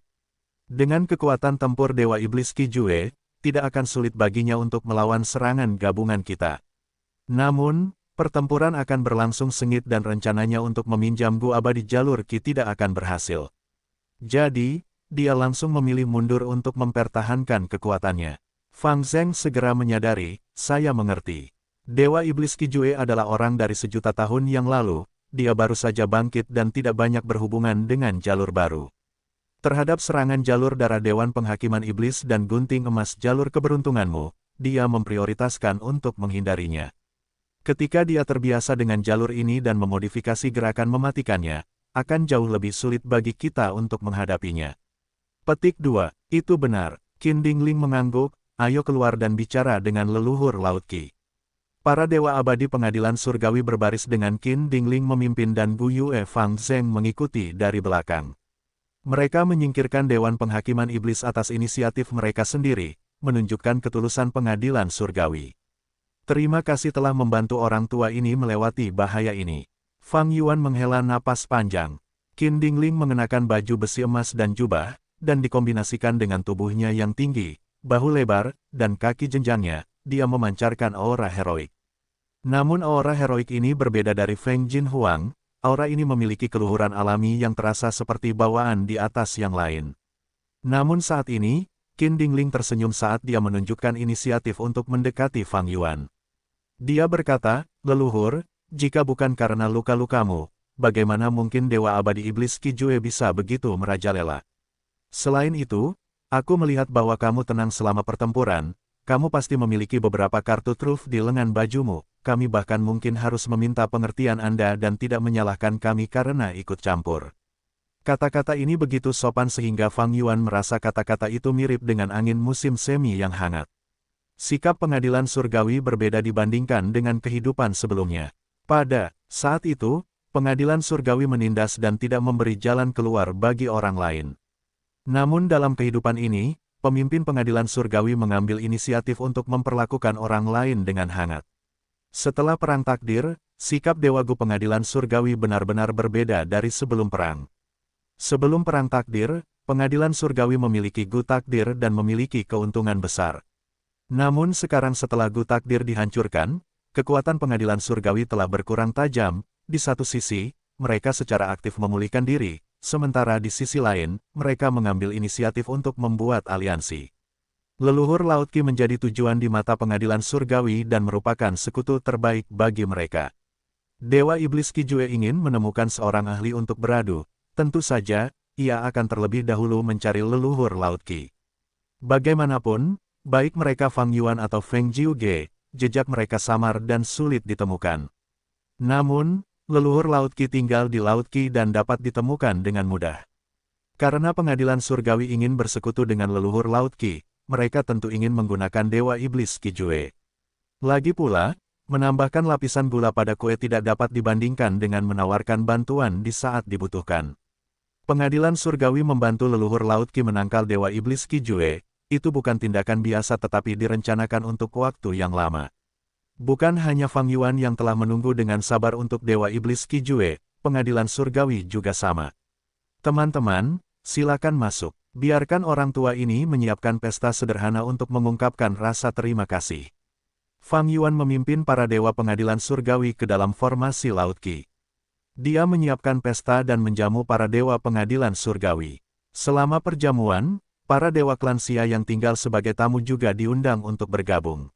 Dengan kekuatan tempur Dewa Iblis Qi Jue, tidak akan sulit baginya untuk melawan serangan gabungan kita. Namun, pertempuran akan berlangsung sengit dan rencananya untuk meminjam Gu Abadi jalur Qi tidak akan berhasil. Jadi, dia langsung memilih mundur untuk mempertahankan kekuatannya. Fang Zheng segera menyadari, saya mengerti. Dewa Iblis Qi Jue adalah orang dari sejuta tahun yang lalu, dia baru saja bangkit dan tidak banyak berhubungan dengan jalur baru. Terhadap serangan jalur darah Dewan Penghakiman Iblis dan gunting emas jalur keberuntunganmu, dia memprioritaskan untuk menghindarinya. Ketika dia terbiasa dengan jalur ini dan memodifikasi gerakan mematikannya, akan jauh lebih sulit bagi kita untuk menghadapinya. Petik 2, itu benar, Qin Dingling mengangguk, ayo keluar dan bicara dengan leluhur Laut Qi. Para Dewa Abadi Pengadilan Surgawi berbaris dengan Qin Dingling memimpin dan Gu Yue Fang Zheng mengikuti dari belakang. Mereka menyingkirkan Dewan Penghakiman Iblis atas inisiatif mereka sendiri, menunjukkan ketulusan pengadilan surgawi. Terima kasih telah membantu orang tua ini melewati bahaya ini. Fang Yuan menghela napas panjang. Qin Dingling mengenakan baju besi emas dan jubah, dan dikombinasikan dengan tubuhnya yang tinggi, bahu lebar, dan kaki jenjangnya, dia memancarkan aura heroik. Namun aura heroik ini berbeda dari Feng Jin Huang, aura ini memiliki keluhuran alami yang terasa seperti bawaan di atas yang lain. Namun saat ini, Qin Dingling tersenyum saat dia menunjukkan inisiatif untuk mendekati Fang Yuan. Dia berkata, leluhur, jika bukan karena luka-lukamu, bagaimana mungkin Dewa Abadi Iblis Qi Jue bisa begitu merajalela? Selain itu, aku melihat bahwa kamu tenang selama pertempuran, kamu pasti memiliki beberapa kartu truf di lengan bajumu, kami bahkan mungkin harus meminta pengertian Anda dan tidak menyalahkan kami karena ikut campur. Kata-kata ini begitu sopan sehingga Fang Yuan merasa kata-kata itu mirip dengan angin musim semi yang hangat. Sikap pengadilan surgawi berbeda dibandingkan dengan kehidupan sebelumnya. Pada saat itu, pengadilan surgawi menindas dan tidak memberi jalan keluar bagi orang lain. Namun dalam kehidupan ini, pemimpin pengadilan surgawi mengambil inisiatif untuk memperlakukan orang lain dengan hangat. Setelah perang takdir, sikap Dewa Gu pengadilan surgawi benar-benar berbeda dari sebelum perang. Sebelum perang takdir, pengadilan surgawi memiliki Gu takdir dan memiliki keuntungan besar. Namun sekarang setelah Gu takdir dihancurkan, kekuatan pengadilan surgawi telah berkurang tajam. Di satu sisi, mereka secara aktif memulihkan diri, sementara di sisi lain, mereka mengambil inisiatif untuk membuat aliansi. Leluhur Laut Qi menjadi tujuan di mata pengadilan surgawi dan merupakan sekutu terbaik bagi mereka. Dewa Iblis Qi Jue ingin menemukan seorang ahli untuk beradu, tentu saja, ia akan terlebih dahulu mencari leluhur Laut Qi. Bagaimanapun, baik mereka Fang Yuan atau Feng Jiuge, jejak mereka samar dan sulit ditemukan. Namun, leluhur Laut Qi tinggal di Laut Qi dan dapat ditemukan dengan mudah. Karena pengadilan surgawi ingin bersekutu dengan leluhur Laut Qi, mereka tentu ingin menggunakan Dewa Iblis Qi Jue. Lagi pula, menambahkan lapisan gula pada kue tidak dapat dibandingkan dengan menawarkan bantuan di saat dibutuhkan. Pengadilan surgawi membantu leluhur Laut Qi menangkal Dewa Iblis Qi Jue, itu bukan tindakan biasa tetapi direncanakan untuk waktu yang lama. Bukan hanya Fang Yuan yang telah menunggu dengan sabar untuk Dewa Iblis Qi Jue, pengadilan surgawi juga sama. Teman-teman, silakan masuk. Biarkan orang tua ini menyiapkan pesta sederhana untuk mengungkapkan rasa terima kasih. Fang Yuan memimpin para dewa pengadilan surgawi ke dalam formasi Laut Qi. Dia menyiapkan pesta dan menjamu para dewa pengadilan surgawi. Selama perjamuan, para dewa klan Xia yang tinggal sebagai tamu juga diundang untuk bergabung.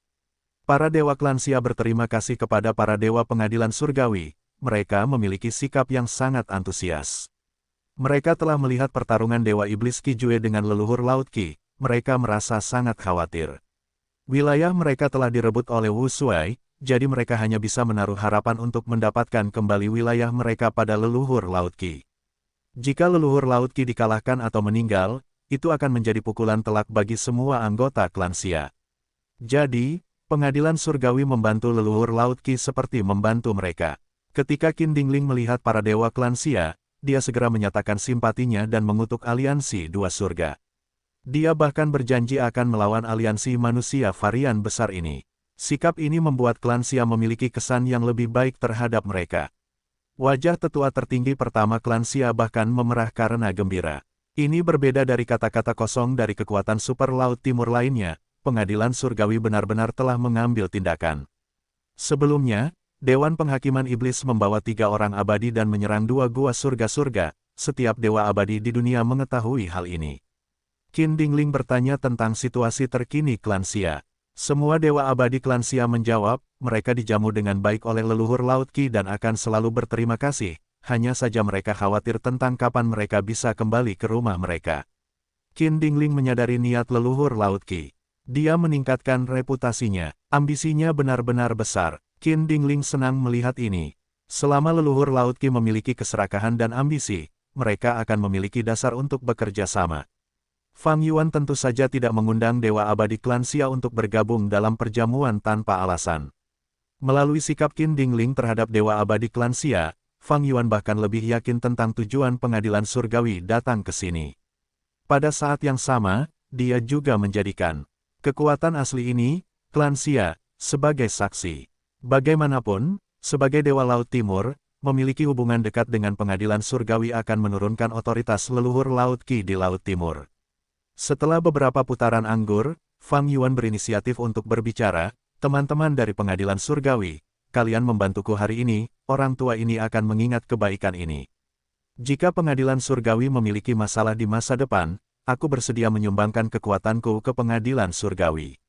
Para dewa klan Xia berterima kasih kepada para dewa pengadilan surgawi. Mereka memiliki sikap yang sangat antusias. Mereka telah melihat pertarungan Dewa Iblis Qi Jue dengan leluhur Laut Qi. Mereka merasa sangat khawatir. Wilayah mereka telah direbut oleh Wu Shuai, jadi mereka hanya bisa menaruh harapan untuk mendapatkan kembali wilayah mereka pada leluhur Laut Qi. Jika leluhur Laut Qi dikalahkan atau meninggal, itu akan menjadi pukulan telak bagi semua anggota klan Xia. Jadi, pengadilan surgawi membantu leluhur Laut Qi seperti membantu mereka. Ketika Qin Dingling melihat para dewa klan Xia, dia segera menyatakan simpatinya dan mengutuk aliansi dua surga. Dia bahkan berjanji akan melawan aliansi manusia varian besar ini. Sikap ini membuat klan Xia memiliki kesan yang lebih baik terhadap mereka. Wajah tetua tertinggi pertama klan Xia bahkan memerah karena gembira. Ini berbeda dari kata-kata kosong dari kekuatan super Laut Timur lainnya. Pengadilan surgawi benar-benar telah mengambil tindakan. Sebelumnya, Dewan Penghakiman Iblis membawa 3 orang abadi dan menyerang 2 gua surga-surga. Setiap dewa abadi di dunia mengetahui hal ini. Qin Dingling bertanya tentang situasi terkini klan Xia. Semua dewa abadi klan Xia menjawab, mereka dijamu dengan baik oleh leluhur Laut Qi dan akan selalu berterima kasih, hanya saja mereka khawatir tentang kapan mereka bisa kembali ke rumah mereka. Qin Dingling menyadari niat leluhur Laut Qi. Dia meningkatkan reputasinya, ambisinya benar-benar besar. Qin Dingling senang melihat ini. Selama leluhur Laut Qi memiliki keserakahan dan ambisi, mereka akan memiliki dasar untuk bekerja sama. Fang Yuan tentu saja tidak mengundang Dewa Abadi klan Xia untuk bergabung dalam perjamuan tanpa alasan. Melalui sikap Qin Dingling terhadap Dewa Abadi klan Xia, Fang Yuan bahkan lebih yakin tentang tujuan pengadilan surgawi datang ke sini. Pada saat yang sama, dia juga menjadikan kekuatan asli ini, klan Xia, sebagai saksi. Bagaimanapun, sebagai Dewa Laut Timur, memiliki hubungan dekat dengan pengadilan surgawi akan menurunkan otoritas leluhur Laut Qi di Laut Timur. Setelah beberapa putaran anggur, Fang Yuan berinisiatif untuk berbicara, teman-teman dari pengadilan surgawi, kalian membantuku hari ini, orang tua ini akan mengingat kebaikan ini. Jika pengadilan surgawi memiliki masalah di masa depan, aku bersedia menyumbangkan kekuatanku ke pengadilan surgawi.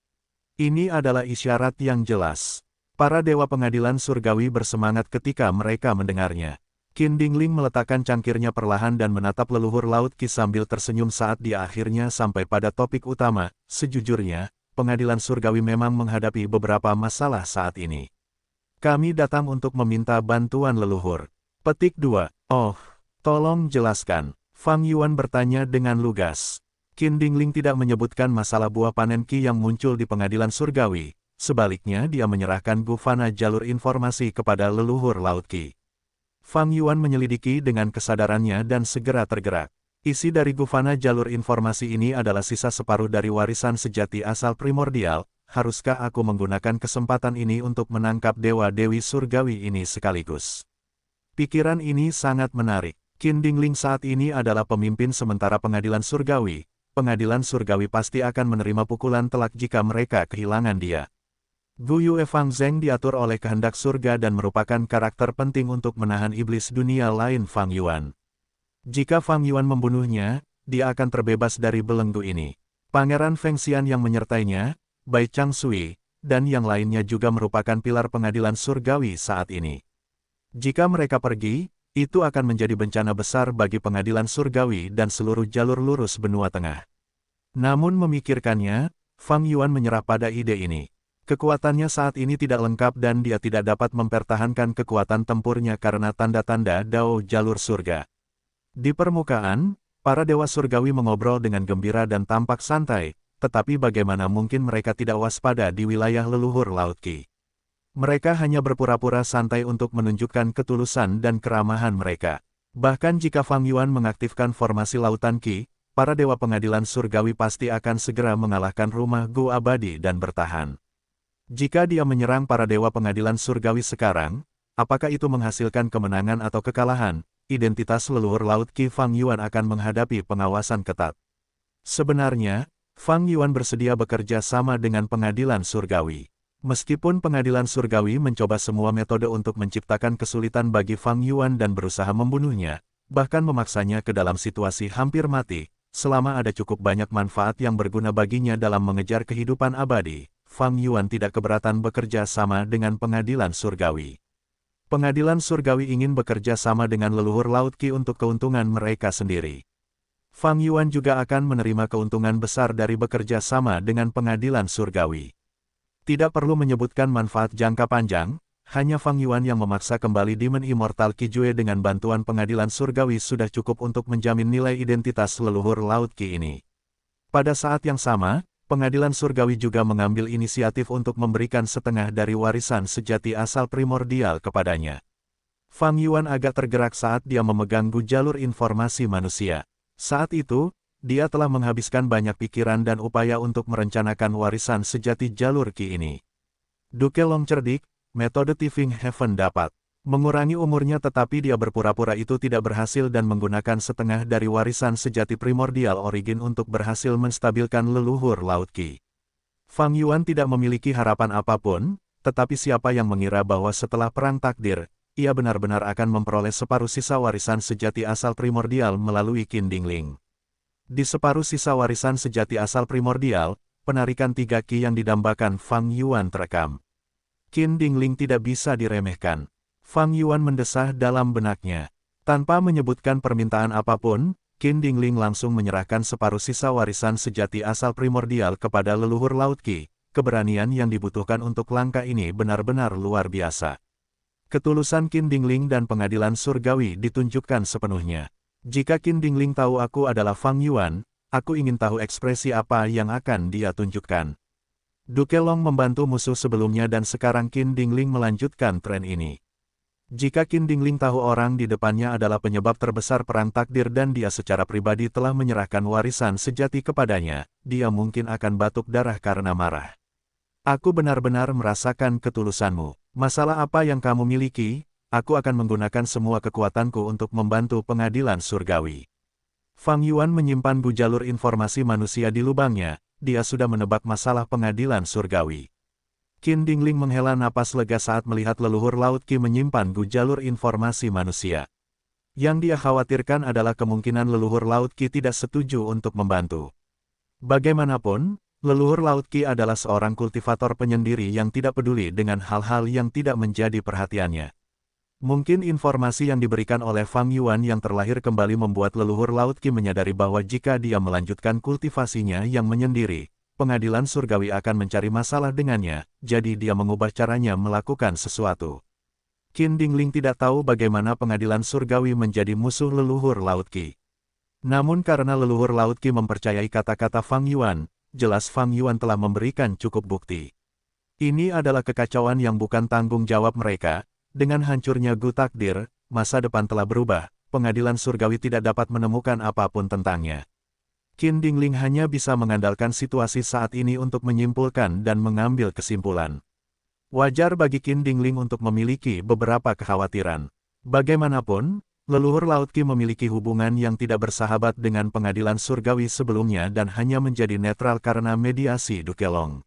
Ini adalah isyarat yang jelas. Para dewa pengadilan surgawi bersemangat ketika mereka mendengarnya. Qin Dingling meletakkan cangkirnya perlahan dan menatap leluhur Laut Qi sambil tersenyum saat dia akhirnya sampai pada topik utama. Sejujurnya, pengadilan surgawi memang menghadapi beberapa masalah saat ini. Kami datang untuk meminta bantuan leluhur. Petik 2. Oh, tolong jelaskan. Fang Yuan bertanya dengan lugas. Qin Dingling tidak menyebutkan masalah buah panen Qi yang muncul di pengadilan surgawi. Sebaliknya dia menyerahkan gufana jalur informasi kepada leluhur Laut Qi. Fang Yuan menyelidiki dengan kesadarannya dan segera tergerak. Isi dari gufana jalur informasi ini adalah sisa separuh dari warisan sejati asal primordial. Haruskah aku menggunakan kesempatan ini untuk menangkap dewa-dewi surgawi ini sekaligus? Pikiran ini sangat menarik. Qin Dingling saat ini adalah pemimpin sementara pengadilan surgawi. Pengadilan surgawi pasti akan menerima pukulan telak jika mereka kehilangan dia. Gu Yue Fang Zheng diatur oleh kehendak surga dan merupakan karakter penting untuk menahan iblis dunia lain Fang Yuan. Jika Fang Yuan membunuhnya, dia akan terbebas dari belenggu ini. Pangeran Feng Xian yang menyertainya, Bai Chang Sui, dan yang lainnya juga merupakan pilar pengadilan surgawi saat ini. Jika mereka pergi, itu akan menjadi bencana besar bagi pengadilan surgawi dan seluruh jalur lurus benua tengah. Namun memikirkannya, Fang Yuan menyerah pada ide ini. Kekuatannya saat ini tidak lengkap dan dia tidak dapat mempertahankan kekuatan tempurnya karena tanda-tanda Dao jalur surga. Di permukaan, para dewa surgawi mengobrol dengan gembira dan tampak santai, tetapi bagaimana mungkin mereka tidak waspada di wilayah leluhur Laut Qi? Mereka hanya berpura-pura santai untuk menunjukkan ketulusan dan keramahan mereka. Bahkan jika Fang Yuan mengaktifkan formasi Lautan Qi, para dewa pengadilan surgawi pasti akan segera mengalahkan rumah Gu abadi dan bertahan. Jika dia menyerang para dewa pengadilan surgawi sekarang, apakah itu menghasilkan kemenangan atau kekalahan? Identitas leluhur Laut Qi Fang Yuan akan menghadapi pengawasan ketat. Sebenarnya, Fang Yuan bersedia bekerja sama dengan pengadilan surgawi. Meskipun pengadilan surgawi mencoba semua metode untuk menciptakan kesulitan bagi Fang Yuan dan berusaha membunuhnya, bahkan memaksanya ke dalam situasi hampir mati, selama ada cukup banyak manfaat yang berguna baginya dalam mengejar kehidupan abadi, Fang Yuan tidak keberatan bekerja sama dengan pengadilan surgawi. Pengadilan surgawi ingin bekerja sama dengan leluhur Laut Qi untuk keuntungan mereka sendiri. Fang Yuan juga akan menerima keuntungan besar dari bekerja sama dengan pengadilan surgawi. Tidak perlu menyebutkan manfaat jangka panjang, hanya Fang Yuan yang memaksa kembali Demon Immortal Qijue dengan bantuan pengadilan surgawi sudah cukup untuk menjamin nilai identitas leluhur Laut Qi ini. Pada saat yang sama, pengadilan surgawi juga mengambil inisiatif untuk memberikan setengah dari warisan sejati asal primordial kepadanya. Fang Yuan agak tergerak saat dia memegang jalur informasi manusia. Saat itu, dia telah menghabiskan banyak pikiran dan upaya untuk merencanakan warisan sejati jalur Qi ini. Duke Long cerdik, metode Tifing Heaven dapat mengurangi umurnya, tetapi dia berpura-pura itu tidak berhasil dan menggunakan setengah dari warisan sejati primordial origin untuk berhasil menstabilkan leluhur Laut Qi. Fang Yuan tidak memiliki harapan apapun, tetapi siapa yang mengira bahwa setelah perang takdir, ia benar-benar akan memperoleh separuh sisa warisan sejati asal primordial melalui Qin Dingling. Di separuh sisa warisan sejati asal primordial, penarikan 3 Qi yang didambakan Fang Yuan terekam. Qin Dingling tidak bisa diremehkan. Fang Yuan mendesah dalam benaknya. Tanpa menyebutkan permintaan apapun, Qin Dingling langsung menyerahkan separuh sisa warisan sejati asal primordial kepada leluhur Laut Qi. Keberanian yang dibutuhkan untuk langkah ini benar-benar luar biasa. Ketulusan Qin Dingling dan pengadilan surgawi ditunjukkan sepenuhnya. Jika Qin Dingling tahu aku adalah Fang Yuan, aku ingin tahu ekspresi apa yang akan dia tunjukkan. Duke Long membantu musuh sebelumnya dan sekarang Qin Dingling melanjutkan tren ini. Jika Qin Dingling tahu orang di depannya adalah penyebab terbesar perang takdir dan dia secara pribadi telah menyerahkan warisan sejati kepadanya, dia mungkin akan batuk darah karena marah. Aku benar-benar merasakan ketulusanmu. Masalah apa yang kamu miliki? Aku akan menggunakan semua kekuatanku untuk membantu pengadilan surgawi. Fang Yuan menyimpan jalur informasi manusia di lubangnya, dia sudah menebak masalah pengadilan surgawi. Qin Dingling menghela napas lega saat melihat leluhur Laut Qi menyimpan jalur informasi manusia. Yang dia khawatirkan adalah kemungkinan leluhur Laut Qi tidak setuju untuk membantu. Bagaimanapun, leluhur Laut Qi adalah seorang kultivator penyendiri yang tidak peduli dengan hal-hal yang tidak menjadi perhatiannya. Mungkin informasi yang diberikan oleh Fang Yuan yang terlahir kembali membuat leluhur Laut Qi menyadari bahwa jika dia melanjutkan kultivasinya yang menyendiri, pengadilan surgawi akan mencari masalah dengannya, jadi dia mengubah caranya melakukan sesuatu. Qin Dingling tidak tahu bagaimana pengadilan surgawi menjadi musuh leluhur Laut Qi. Namun karena leluhur Laut Qi mempercayai kata-kata Fang Yuan, jelas Fang Yuan telah memberikan cukup bukti. Ini adalah kekacauan yang bukan tanggung jawab mereka. Dengan hancurnya takdir, masa depan telah berubah, pengadilan surgawi tidak dapat menemukan apapun tentangnya. Qin Dingling hanya bisa mengandalkan situasi saat ini untuk menyimpulkan dan mengambil kesimpulan. Wajar bagi Qin Dingling untuk memiliki beberapa kekhawatiran. Bagaimanapun, leluhur Laut Qi memiliki hubungan yang tidak bersahabat dengan pengadilan surgawi sebelumnya dan hanya menjadi netral karena mediasi Duke Long.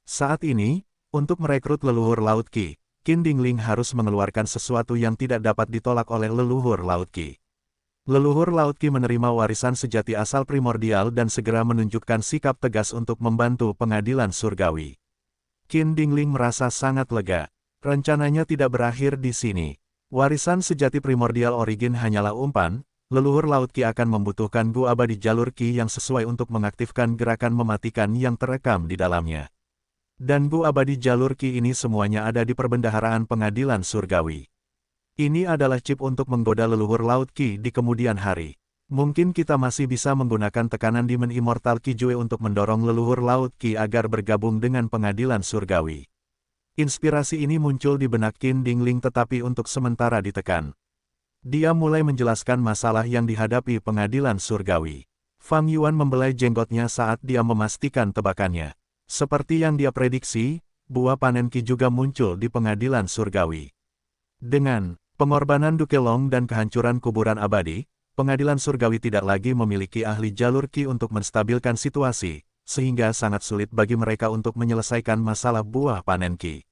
Saat ini, untuk merekrut leluhur Laut Qi, Qin Dingling harus mengeluarkan sesuatu yang tidak dapat ditolak oleh leluhur Laut Qi. Leluhur Laut Qi menerima warisan sejati asal primordial dan segera menunjukkan sikap tegas untuk membantu pengadilan surgawi. Qin Dingling merasa sangat lega. Rencananya tidak berakhir di sini. Warisan sejati primordial origin hanyalah umpan, leluhur Laut Qi akan membutuhkan abadi jalur Qi yang sesuai untuk mengaktifkan gerakan mematikan yang terekam di dalamnya. Dan abadi jalur Qi ini semuanya ada di perbendaharaan pengadilan surgawi. Ini adalah chip untuk menggoda leluhur Laut Qi di kemudian hari. Mungkin kita masih bisa menggunakan tekanan Demon Immortal Qijue untuk mendorong leluhur Laut Qi agar bergabung dengan pengadilan surgawi. Inspirasi ini muncul di benak Qin Dingling tetapi untuk sementara ditekan. Dia mulai menjelaskan masalah yang dihadapi pengadilan surgawi. Fang Yuan membelai jenggotnya saat dia memastikan tebakannya. Seperti yang dia prediksi, buah panen Qi juga muncul di pengadilan surgawi. Dengan pengorbanan Duke Long dan kehancuran kuburan abadi, pengadilan surgawi tidak lagi memiliki ahli jalur Qi untuk menstabilkan situasi, sehingga sangat sulit bagi mereka untuk menyelesaikan masalah buah panen Qi.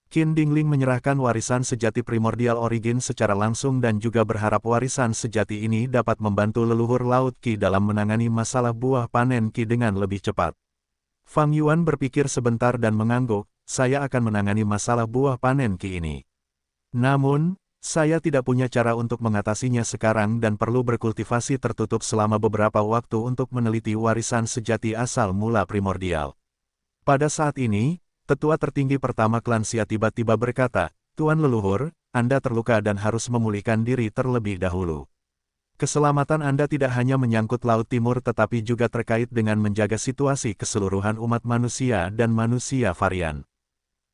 Qin Dingling menyerahkan warisan sejati Primordial Origin secara langsung dan juga berharap warisan sejati ini dapat membantu leluhur Laut Qi dalam menangani masalah buah panen Qi dengan lebih cepat. Fang Yuan berpikir sebentar dan mengangguk, saya akan menangani masalah buah panen Qi ini. Namun, saya tidak punya cara untuk mengatasinya sekarang dan perlu berkultivasi tertutup selama beberapa waktu untuk meneliti warisan sejati asal mula primordial. Pada saat ini, tetua tertinggi pertama klan Xia tiba-tiba berkata, Tuan leluhur, Anda terluka dan harus memulihkan diri terlebih dahulu. Keselamatan Anda tidak hanya menyangkut Laut Timur tetapi juga terkait dengan menjaga situasi keseluruhan umat manusia dan manusia varian.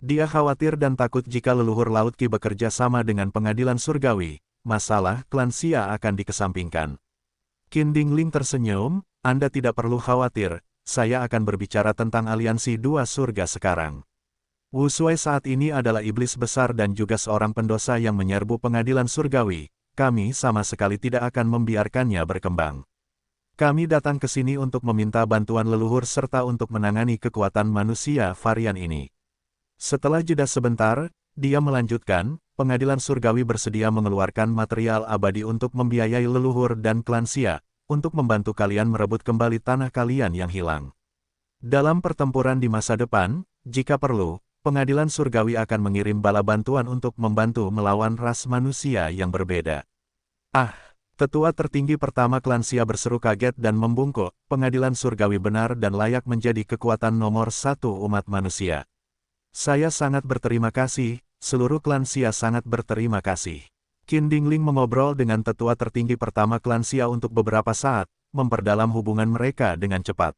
Dia khawatir dan takut jika leluhur Laut Qi bekerja sama dengan pengadilan surgawi, masalah klan Xia akan dikesampingkan. Qin Dingling tersenyum, Anda tidak perlu khawatir, saya akan berbicara tentang aliansi dua surga sekarang. Wu Shuai saat ini adalah iblis besar dan juga seorang pendosa yang menyerbu pengadilan surgawi, kami sama sekali tidak akan membiarkannya berkembang. Kami datang ke sini untuk meminta bantuan leluhur serta untuk menangani kekuatan manusia varian ini. Setelah jeda sebentar, dia melanjutkan, pengadilan surgawi bersedia mengeluarkan material abadi untuk membiayai leluhur dan klan Xia, untuk membantu kalian merebut kembali tanah kalian yang hilang. Dalam pertempuran di masa depan, jika perlu, pengadilan surgawi akan mengirim bala bantuan untuk membantu melawan ras manusia yang berbeda. Ah, tetua tertinggi pertama klan Xia berseru kaget dan membungkuk, pengadilan surgawi benar dan layak menjadi kekuatan nomor satu umat manusia. Saya sangat berterima kasih, seluruh klan Xia sangat berterima kasih. Qin Dingling mengobrol dengan tetua tertinggi pertama klan Xia untuk beberapa saat, memperdalam hubungan mereka dengan cepat.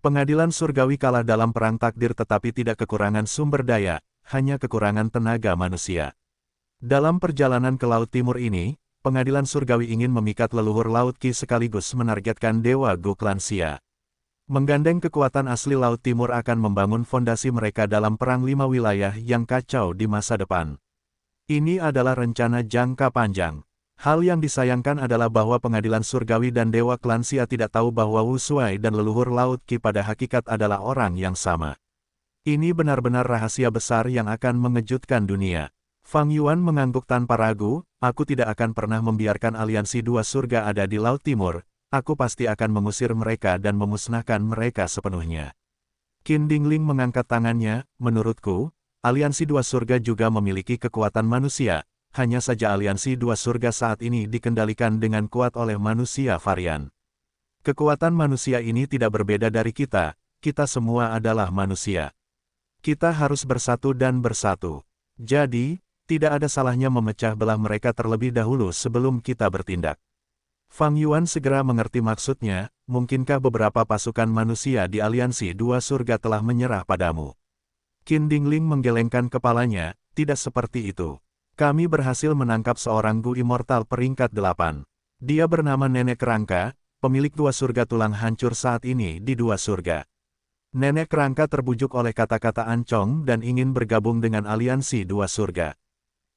Pengadilan surgawi kalah dalam perang takdir tetapi tidak kekurangan sumber daya, hanya kekurangan tenaga manusia. Dalam perjalanan ke Laut Timur ini, pengadilan surgawi ingin memikat leluhur Laut Qi sekaligus menargetkan Dewa Gu klan Xia. Menggandeng kekuatan asli Laut Timur akan membangun fondasi mereka dalam perang 5 wilayah yang kacau di masa depan. Ini adalah rencana jangka panjang. Hal yang disayangkan adalah bahwa pengadilan surgawi dan Dewa klan Xia tidak tahu bahwa Wu Shuai dan leluhur Laut Qi pada hakikat adalah orang yang sama. Ini benar-benar rahasia besar yang akan mengejutkan dunia. Fang Yuan mengangguk tanpa ragu, aku tidak akan pernah membiarkan aliansi dua surga ada di Laut Timur. Aku pasti akan mengusir mereka dan memusnahkan mereka sepenuhnya. Qin Dingling mengangkat tangannya, menurutku, aliansi dua surga juga memiliki kekuatan manusia, hanya saja aliansi dua surga saat ini dikendalikan dengan kuat oleh manusia varian. Kekuatan manusia ini tidak berbeda dari kita semua adalah manusia. Kita harus bersatu dan bersatu. Jadi, tidak ada salahnya memecah belah mereka terlebih dahulu sebelum kita bertindak. Fang Yuan segera mengerti maksudnya, mungkinkah beberapa pasukan manusia di aliansi dua surga telah menyerah padamu? Qin Dingling menggelengkan kepalanya, tidak seperti itu. Kami berhasil menangkap seorang Gu Immortal peringkat 8. Dia bernama Nenek Kerangka, pemilik dua surga tulang hancur saat ini di dua surga. Nenek Kerangka terbujuk oleh kata-kata Ancong dan ingin bergabung dengan aliansi dua surga.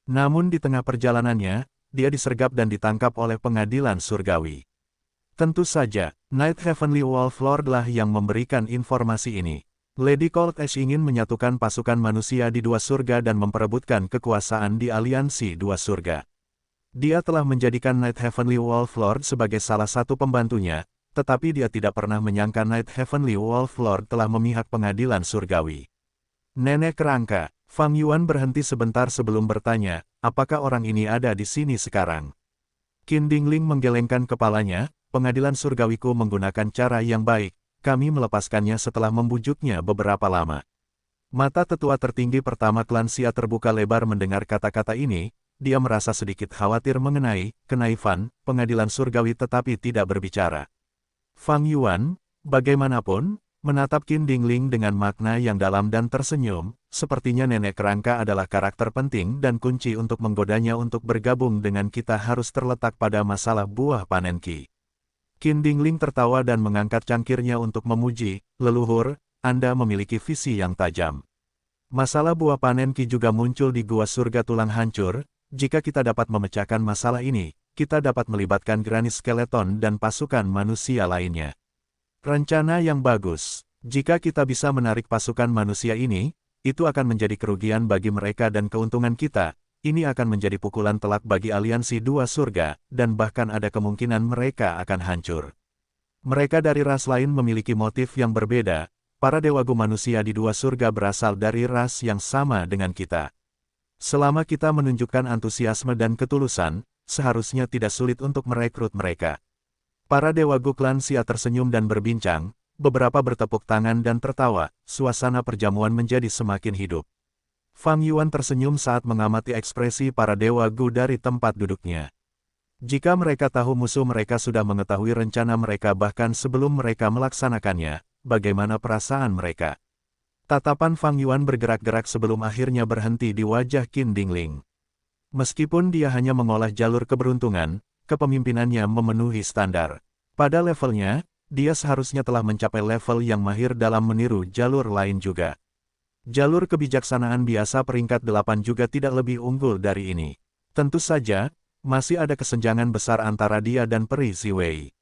Namun di tengah perjalanannya, dia disergap dan ditangkap oleh pengadilan surgawi. Tentu saja, Knight Heavenly Wolf Lord lah yang memberikan informasi ini. Lady Cold Ash ingin menyatukan pasukan manusia di dua surga dan memperebutkan kekuasaan di aliansi dua surga. Dia telah menjadikan Knight Heavenly Wolf Lord sebagai salah satu pembantunya, tetapi dia tidak pernah menyangka Knight Heavenly Wolf Lord telah memihak pengadilan surgawi. Nenek Kerangka, Fang Yuan berhenti sebentar sebelum bertanya, apakah orang ini ada di sini sekarang? Qin Dingling menggelengkan kepalanya, pengadilan surgawiku menggunakan cara yang baik, kami melepaskannya setelah membujuknya beberapa lama. Mata tetua tertinggi pertama klan Xia terbuka lebar mendengar kata-kata ini, dia merasa sedikit khawatir mengenai kenaifan pengadilan surgawi tetapi tidak berbicara. Fang Yuan, bagaimanapun, menatap Qin Dingling dengan makna yang dalam dan tersenyum, sepertinya Nenek Kerangka adalah karakter penting dan kunci untuk menggodanya untuk bergabung dengan kita harus terletak pada masalah buah panen Qi. Qin Dingling tertawa dan mengangkat cangkirnya untuk memuji, leluhur, Anda memiliki visi yang tajam. Masalah buah panen Qi juga muncul di gua surga tulang hancur, jika kita dapat memecahkan masalah ini, kita dapat melibatkan Granny Skeleton dan pasukan manusia lainnya. Rencana yang bagus. Jika kita bisa menarik pasukan manusia ini, itu akan menjadi kerugian bagi mereka dan keuntungan kita. Ini akan menjadi pukulan telak bagi aliansi dua surga, dan bahkan ada kemungkinan mereka akan hancur. Mereka dari ras lain memiliki motif yang berbeda. Para dewagu manusia di dua surga berasal dari ras yang sama dengan kita. Selama kita menunjukkan antusiasme dan ketulusan, seharusnya tidak sulit untuk merekrut mereka. Para dewagu klan Xia tersenyum dan berbincang, beberapa bertepuk tangan dan tertawa, suasana perjamuan menjadi semakin hidup. Fang Yuan tersenyum saat mengamati ekspresi para dewagu dari tempat duduknya. Jika mereka tahu musuh mereka sudah mengetahui rencana mereka bahkan sebelum mereka melaksanakannya, bagaimana perasaan mereka? Tatapan Fang Yuan bergerak-gerak sebelum akhirnya berhenti di wajah Qin Dingling. Meskipun dia hanya mengolah jalur keberuntungan, kepemimpinannya memenuhi standar. Pada levelnya, dia seharusnya telah mencapai level yang mahir dalam meniru jalur lain juga. Jalur kebijaksanaan biasa peringkat 8 juga tidak lebih unggul dari ini. Tentu saja, masih ada kesenjangan besar antara dia dan Peri Ziwei.